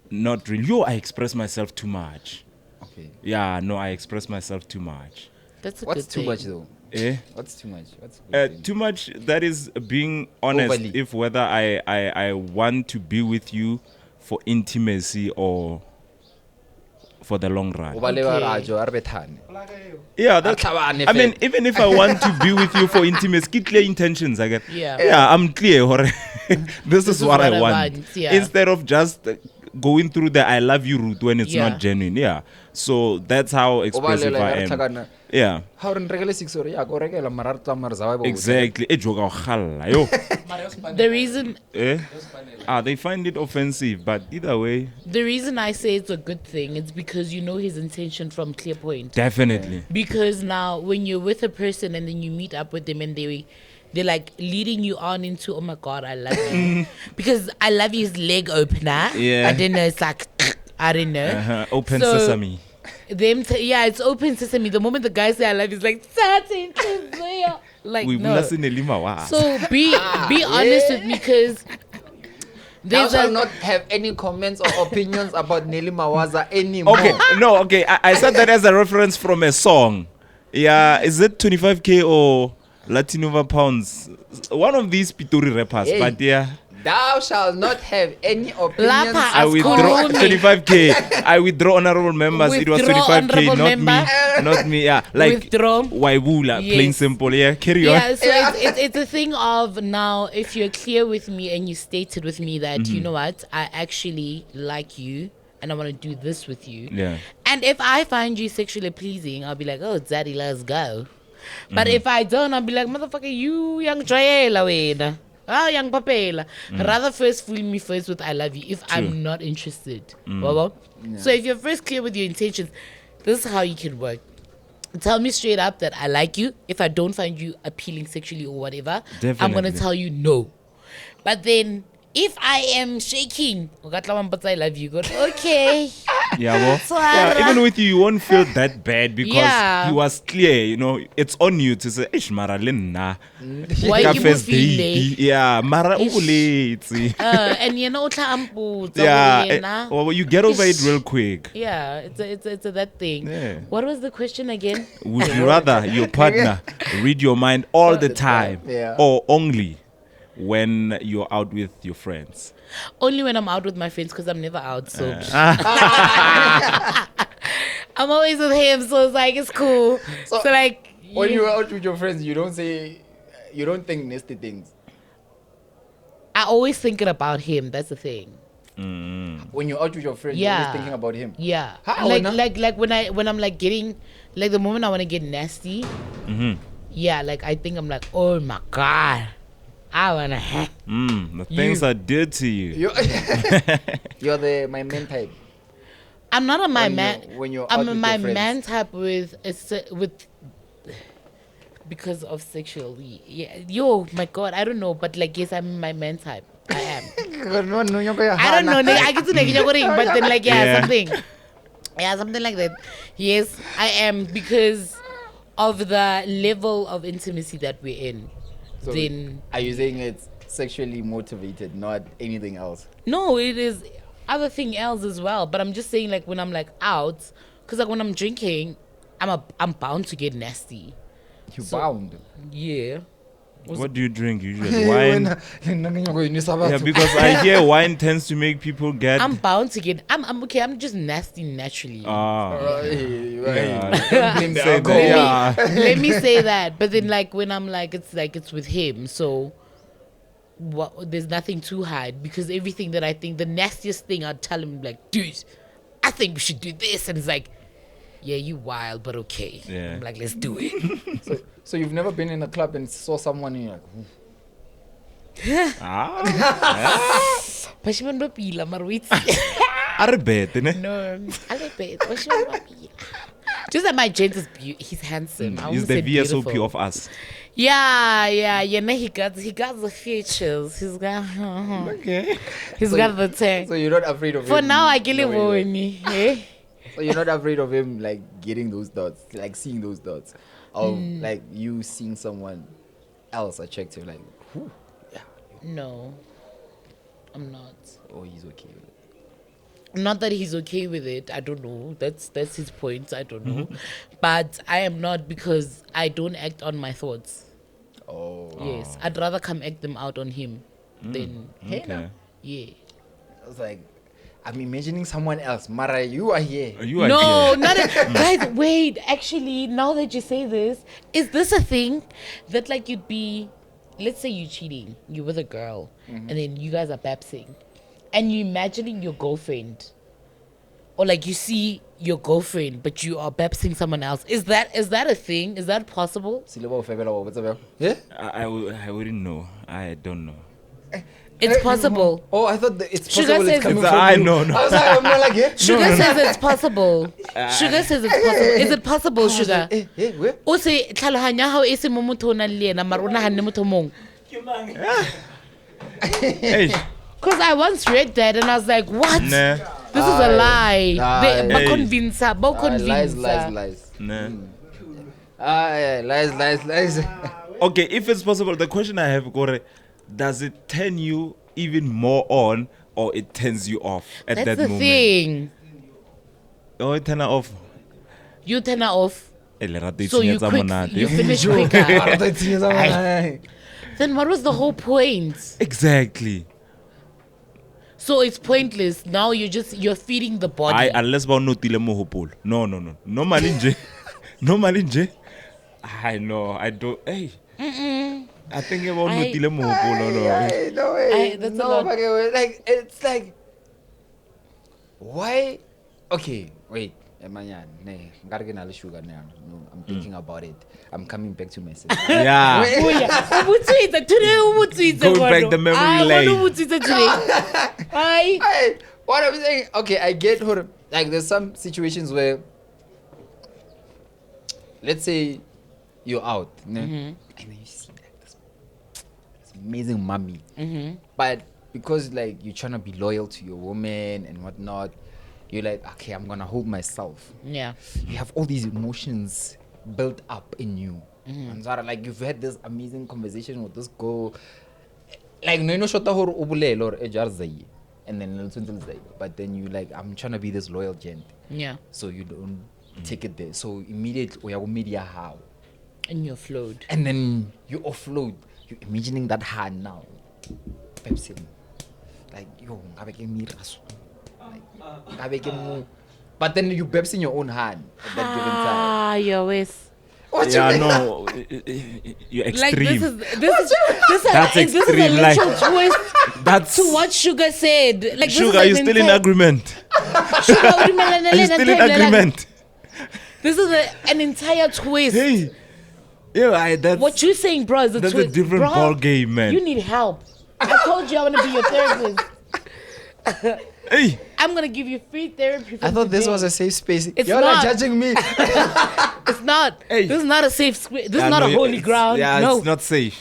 Not really. Yo, I express myself too much. Okay. Yeah, no, I express myself too much. That's a What's good too thing. much though? Eh? What's too much? What's a good thing? Too much, that is being honest. Overly. If whether I want to be with you for intimacy or for the long run. Yeah, that's, Atlhabane I mean, fela. even if I want to be with you for intimacy, get clear intentions again. Yeah. Yeah, I'm clear. This is what I want. Yeah. Instead of just going through the I love you route when it's Yeah. not genuine. Yeah. So that's how expressive I am. Yeah. Exactly. Eh, joka o kgalla, yo. The reason They find it offensive, but either way, I say it's a good thing, it's because you know his intention from clear point. definitely. Because now when you're with a person and then you meet up with them and they're like leading you on into, oh my god, I love you. Because I love you is leg opener. Yeah. I don't know, it's like I don't know. Open So, sesame. It's open sesame. The moment the guy say I love you, it's like like We no. listen to Lima. So be honest with me, because Thou there's shall a not have any comments or opinions about Nelly Mawaza anymore. Okay, no, okay. I said that as a reference from a song. Yeah, is it 25k or Latinova pounds? One of these Pituri rappers, Hey. but yeah. Thou shall not have any opinions. Lapa, I withdraw Askolumi. 25k. I withdraw honorable members. It was Withdraw 25k, honorable not member. me. Not me. Yeah, like Withdraw. Waibula, plain Yes. simple. Yeah, carry on. Yeah, so it's a thing of now, if you're clear with me and you stated with me that, you know what, I actually like you and I want to do this with you. Yeah. And if I find you sexually pleasing, I'll be like, oh, daddy, let's go. But if I don't, I'll be like, motherfucker, you young Joyela wena. Ah, young papela. Rather first fool me first with I love you if I'm not interested. Wabo? So if you're first clear with your intentions, this is how you can work. Tell me straight up that I like you. If I don't find you appealing sexually or whatever, I'm going to Definitely. tell you no. But then if I am shaking, I love you. Good. Okay. Yeah, well, Swara. even with you won't feel that bad because Yeah. he was clear, you know, it's on you to say, Ish Mara Lena. Why Ka you first feel date. Yeah, Mara Ish. ukuletse. and you know, Yeah, well, you get over it real quick. Yeah, it's a that thing. Yeah. What was the question again? Would you rather your partner read your mind all the time Yeah. or only when you're out with your friends? Only when I'm out with my friends because I'm never out. So I'm always with him. So it's like it's cool. So like When you're out with your friends, you don't think nasty things. I always thinking about him. That's the thing. When you're out with your friends, you're Yeah. always thinking about him. Yeah. How, like Wena? like when I'm like getting like the moment I want to get nasty. Yeah, like I think I'm like, oh my god, I wanna. The things I did to you. You're my man type. I'm not a my When man. when you're I'm out a with my your friends. man type with because of sexually. Yeah. Yo, my god, I don't know, but like yes, I'm my man type. I am. I don't know. Nigga, I get to make it, but then like Yeah. something. Yeah, something like that. Yes, I am because of the level of intimacy that we're in. So Then are you saying it's sexually motivated, not anything else? no, it is other thing else as well. But I'm just saying like when I'm like out, because like when I'm drinking, I'm bound to get nasty. You bound. Yeah. What do you drink usually? Wine? Yeah, Yeah, because I hear wine tends to make people get. I'm bound to get. I'm okay. I'm just nasty naturally. Ah. Don't blame the Say alcohol. that, yeah. Let me say that. But then like when I'm like it's with him, so there's nothing to hide because everything that I think the nastiest thing I'd tell him like, dude, I think we should do this, and it's like, yeah, you wild, but okay. Yeah. I'm like, let's do it. So you've never been in a club and saw someone and you're like, But she won't be la marwitsi. Are bete, ne? No, I like it. But she won't be. Just that my gent is he's handsome. I He's won't the say VSOP beautiful. of us. Yeah. No, he got the features. He's got Okay. he's got the tag. so you're not afraid of him. For now, I get the way it. that- Eh? So you're not afraid of him like getting those dots, like seeing those dots, or like you seeing someone else attractive, like, whew, yeah, No, I'm not. oh, he's okay with it. Not that he's okay with it. I don't know. That's his point. I don't know. But I am not because I don't act on my thoughts. Oh, Yes, I'd rather come act them out on him than Okay. yeah. I was like, I'm imagining someone else. Mara, you are here. You are No, here. not guys. Wait, actually, now that you say this, is this a thing that like you'd be? Let's say you're cheating, you're with a girl, and then you guys are babsing, and you imagining your girlfriend, or like you see your girlfriend, but you are babsing someone else. Is that a thing? Is that possible? Yeah. I wouldn't know. I don't know. It's possible. Oh, I thought that it's Sugar possible. says It's coming it's- from I you. know, no. I was like, I'm not like, yeah. Sugar says it's possible. Sugar says it's possible. Is it possible, Sugar? Where? O se tlhalohanya hao e se mo motho o nang le ena mara o nahanne motho mong. Hey, Because I once read that and I was like, what? nah, This is a lie. Aye. But Hey. convince her. But convince Lies. her. nah. Yeah, lies. Okay, if it's possible, the question I have, Gore, does it turn you even more on or it turns you off at That's that the moment? thing. Oh, it turn her off. You turn her off. Eh, lerato e So you tshenyetsa quick, monate. you finish quicker. Then what was the whole point? Exactly. So it's pointless. Now you're feeding the body. Unless ba notile mohopolo. No. Normally nje. I know. I don't. Hey. I think about I- notile mohopolo. No. No way. That's a no lot. fucking way. Like, it's like, why? Okay, wait. Emanyan, nee, ngare ke na le sugar now. No, I'm thinking about it. I'm coming back to myself. Yeah. Oh, yeah. Ubutswitse. Today ubutswitse, Going back Ngono. the memory I lane. want ubutswitse today. Hi. Hey, what I'm saying, okay, I get her. Like, there's some situations where, let's say, you're out, and then you see that this amazing mommy, but because like you're trying to be loyal to your woman and whatnot, you're like, okay, I'm gonna hold myself. Yeah. You have all these emotions built up in you. And Zara, like you've had this amazing conversation with this girl. Like no shota hore ubulelo or ejar zayi. And then but then you like, I'm trying to be this loyal gent. Yeah. So you don't take it there. So immediately media how. And you're flowed. And then you offload. You're imagining that hand now. Pepsi. Like, yo, but then you Pepsi in your own hand at that given time. Ah, you always. Yeah, no, you're Like extreme. That's extreme, This is a like- literal twist That's to what Sugar said. Like this is Sugar. like You still in agreement? Sugar, Are you still in agreement? This is an entire twist. Hey, yeah, that's What you saying, bro, is a that's twist. a different Bro, ball game, man. You need help. I told you I want to be your therapist. Hey, I'm gonna give you free therapy. I thought this was a safe space. It's You're not. judging me. It's not. Hey. This is not a safe square. This is not no, a holy it's- ground. Yeah, no. it's not safe.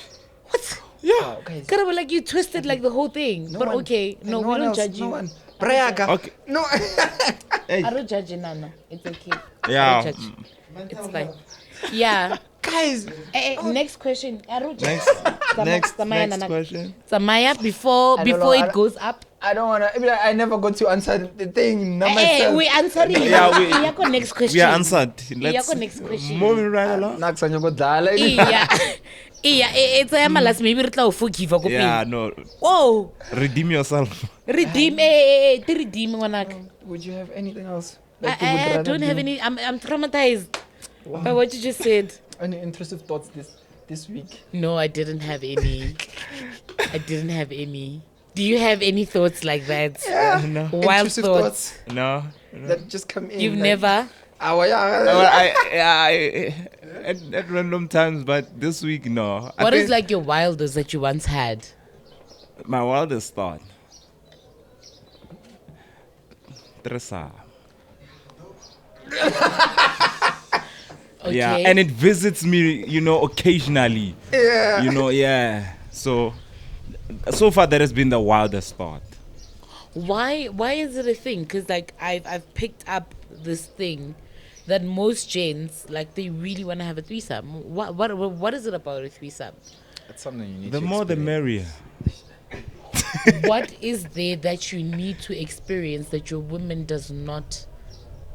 What? Yeah. Guys, Kind of like you twisted like the whole thing. but okay, no, we one don't else, judge you. No one. Brayaga. Okay. No. Hey. I don't judge you, Nana. It's okay. Yeah. I don't judge. It's fine. Yeah. Guys. Next question. I don't judge. Next Samaya, next Nana. question. Samaya, before I don't know, it goes up. I don't want to. I never got to answer the thing. Not Hey, myself. we answering. Yeah, we- Iyako next question. We are answered. Iyako next question. Moving right along. Nakusanya kodlala. Iya. Iya, it's a malas maybe re tla o forgive ko Yeah, pele. no. Oh, Redeem yourself. redeem te redeem ngwanaka. Would you have anything else? I don't have any. I'm traumatized by what you just said. Any intrusive thoughts this week? No, I didn't have any. I didn't have any. Do you have any thoughts like that? Yeah. No. Wild Intrusive thoughts. No. that just come in. You've like, never. Oh, yeah. Well, I at random times, but this week, no. What is like your wildest that you once had? my wildest thought? Teresa. Okay. Yeah, and it visits me, occasionally. Yeah. Yeah. So far that has been the wildest thought. Why is it a thing? Because like I've picked up this thing that most gents like they really want to have a threesome. What is it about a threesome? That's something you need The to more the experience. merrier. What is there that you need to experience that your woman does not?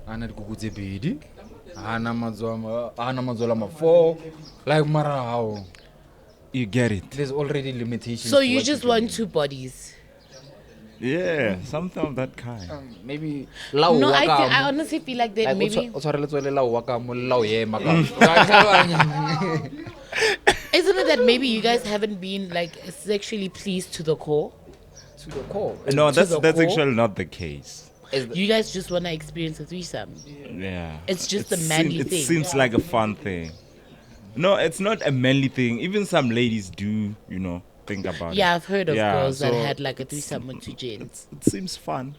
Ana dikukutse bedi. Ana mazwala ma 4. Like marao. You get it. There's already limitations. So to you what just can want do. 2 bodies? Yeah, something of that kind. Maybe No, I honestly feel like that maybe. Isn't it that maybe you guys haven't been like sexually pleased to the core? To the core. No, To that's the core? actually not the case. You guys just want to experience a threesome. Yeah. It's just a manly It thing. seems like a fun thing. No, it's not a manly thing. Even some ladies do, think about it. Yeah, I've heard of Yeah, girls that so had like a threesome with 2 gents. It seems fun.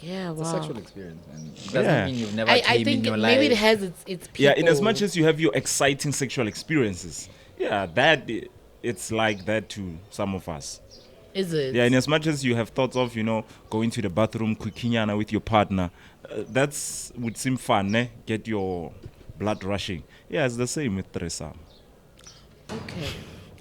Yeah, It's a wow. sexual experience, and it doesn't Yeah. mean you've never I came think in your maybe life. it has its people. Yeah, in as much as you have your exciting sexual experiences. Yeah, it's like that to some of us. Is it? Yeah, in as much as you have thoughts of, going to the bathroom quikinyana with your partner, that's would seem fun, eh? Get your blood rushing. Yeah, it's the same with Teresa. Okay.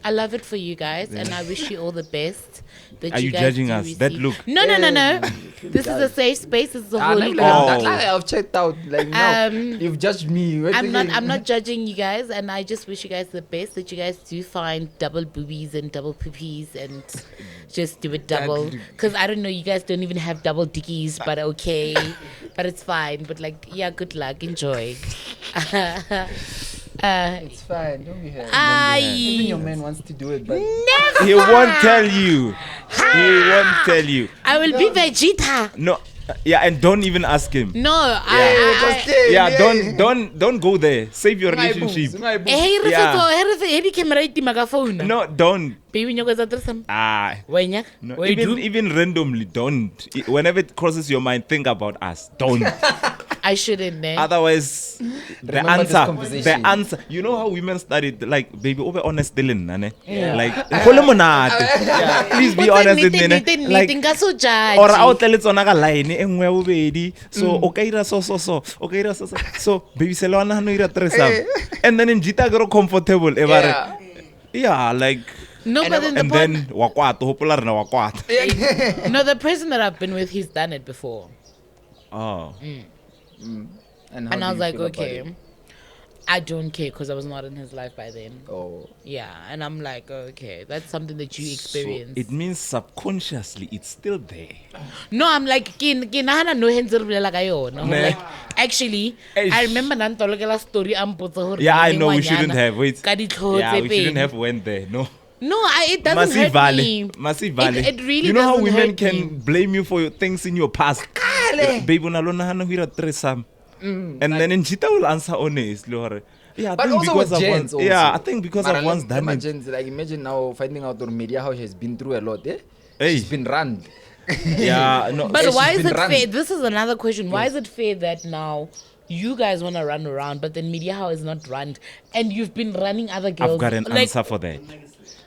I love it for you guys, and I wish you all the best. That Are you guys judging do us? That receive- look. No. This is a safe space. This is a holy like, ground. I've checked out. Like now, Um, you've judged me. I'm not judging you guys, and I just wish you guys the best. That you guys do find double boobies and double poopies, and just do it double. Because I don't know, you guys don't even have double dickies, but okay, but it's fine. But like, yeah, good luck, enjoy. It's fine. Don't be here. Even your I man wants to do it, but never. He won't tell you. He won't tell you. I will be Vegeta. No. Yeah, and don't even ask him. No, Yeah, don't go there. Save your relationship. Hey, Yeah. hey, camera itima ka phone. No, don't. Baby, nyoko za trisam. Ah. Wenya. No, What you do? even randomly, don't. Whenever it crosses your mind, think about us. Don't. I shouldn't, eh? Otherwise, Remember this conversation. the answer. You know how women studied, like, baby, over honest, Dylan, nane? Yeah. Like, yeah, please be honest with me, ne? Like, or out tell it's on a line, and where we so okay, so baby, Selona, no, you're and then in Jita grow comfortable, ever. Yeah, like. No, but and then wakwat, popular na wakwat. No, the person that I've been with, he's done it before. Oh. And I was like, okay, I don't care because I was not in his life by then. Oh. Yeah, and I'm like, okay, that's something that you experience. So it means subconsciously it's still there. No, I'm like, like actually, I remember Nantologela story. Yeah, I know we shouldn't have. Wait. Yeah, we shouldn't have went there. No. No, it doesn't hurt me. Massive valley. It really you know how doesn't women hurt can me. blame you for your things in your past. Baby, unalona hana hira tresam. And then in Chita will answer honestly. Yeah, I But think also because with I've gents once, also. yeah, I think because I've once done it. Gents, like imagine now finding out on media how she's been through a lot. Eh? Hey. She's been run. Yeah, no. But Yeah, why she's is been it run. fair? This is another question. Why is it fair that now you guys want to run around, but then media how is not run, and you've been running other girls? I've got an like, answer for that.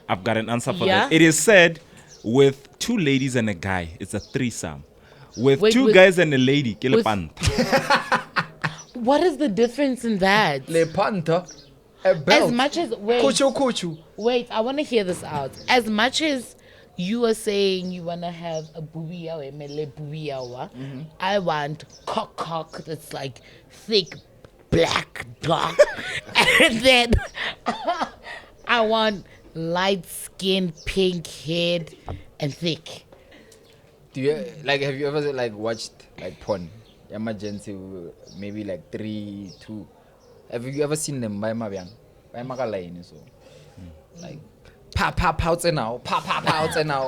I've got an answer for Yeah? that. It is said with 2 ladies and a guy, it's a threesome. With Wait, 2 with- guys and a lady, with- kilepant. What is the difference in that? Le panta. A belt. As much as Kochu. wait, I want to hear this out. As much as you are saying you want to have a bubiya, I want cock that's like thick, black, dark, and then I want light skin, pink head, and thick. Do you like? Have you ever like watched like porn? Emergency, maybe like 3, 2. Have you ever seen them by Mabiang? By Magaline, so like pop out and now,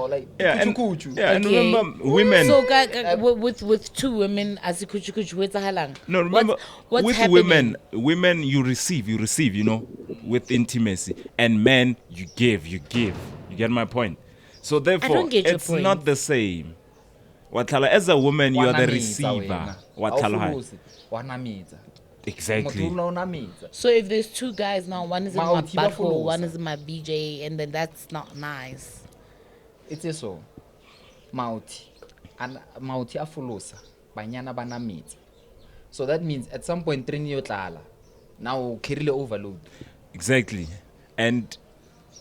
like Yeah, and, kuchu. yeah, and Okay. remember, women. So, with 2 women, as you No, remember, what's with happening? women you receive, you know, with intimacy. And men, you give. You get my point? So therefore, don't get your it's point. not the same. Watala, as a woman, you are the receiver. Watala. Exactly. So if there's 2 guys now, one is in my Mauti ba butthole, folosa. one is in my BJ, and then that's not nice. It's a so. Mauti. And Mauti afolosa. Banyana banamita. So that means at some point, train your tlala. Now, carry overload. Exactly. And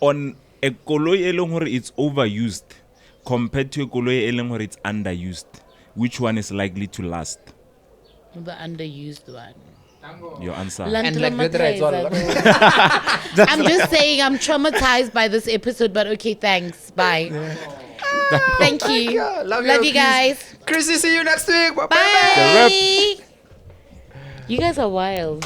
on a koloi e leng hore it's overused compared to a koloi e leng hore it's underused, which one is likely to last? The underused one. Your answer. And like the right one. I'm just saying I'm traumatized by this episode, but okay, thanks. Bye. Thank you. Yeah, love you you, guys. Chrissy, see you next week. Bye. Bye. You guys are wild.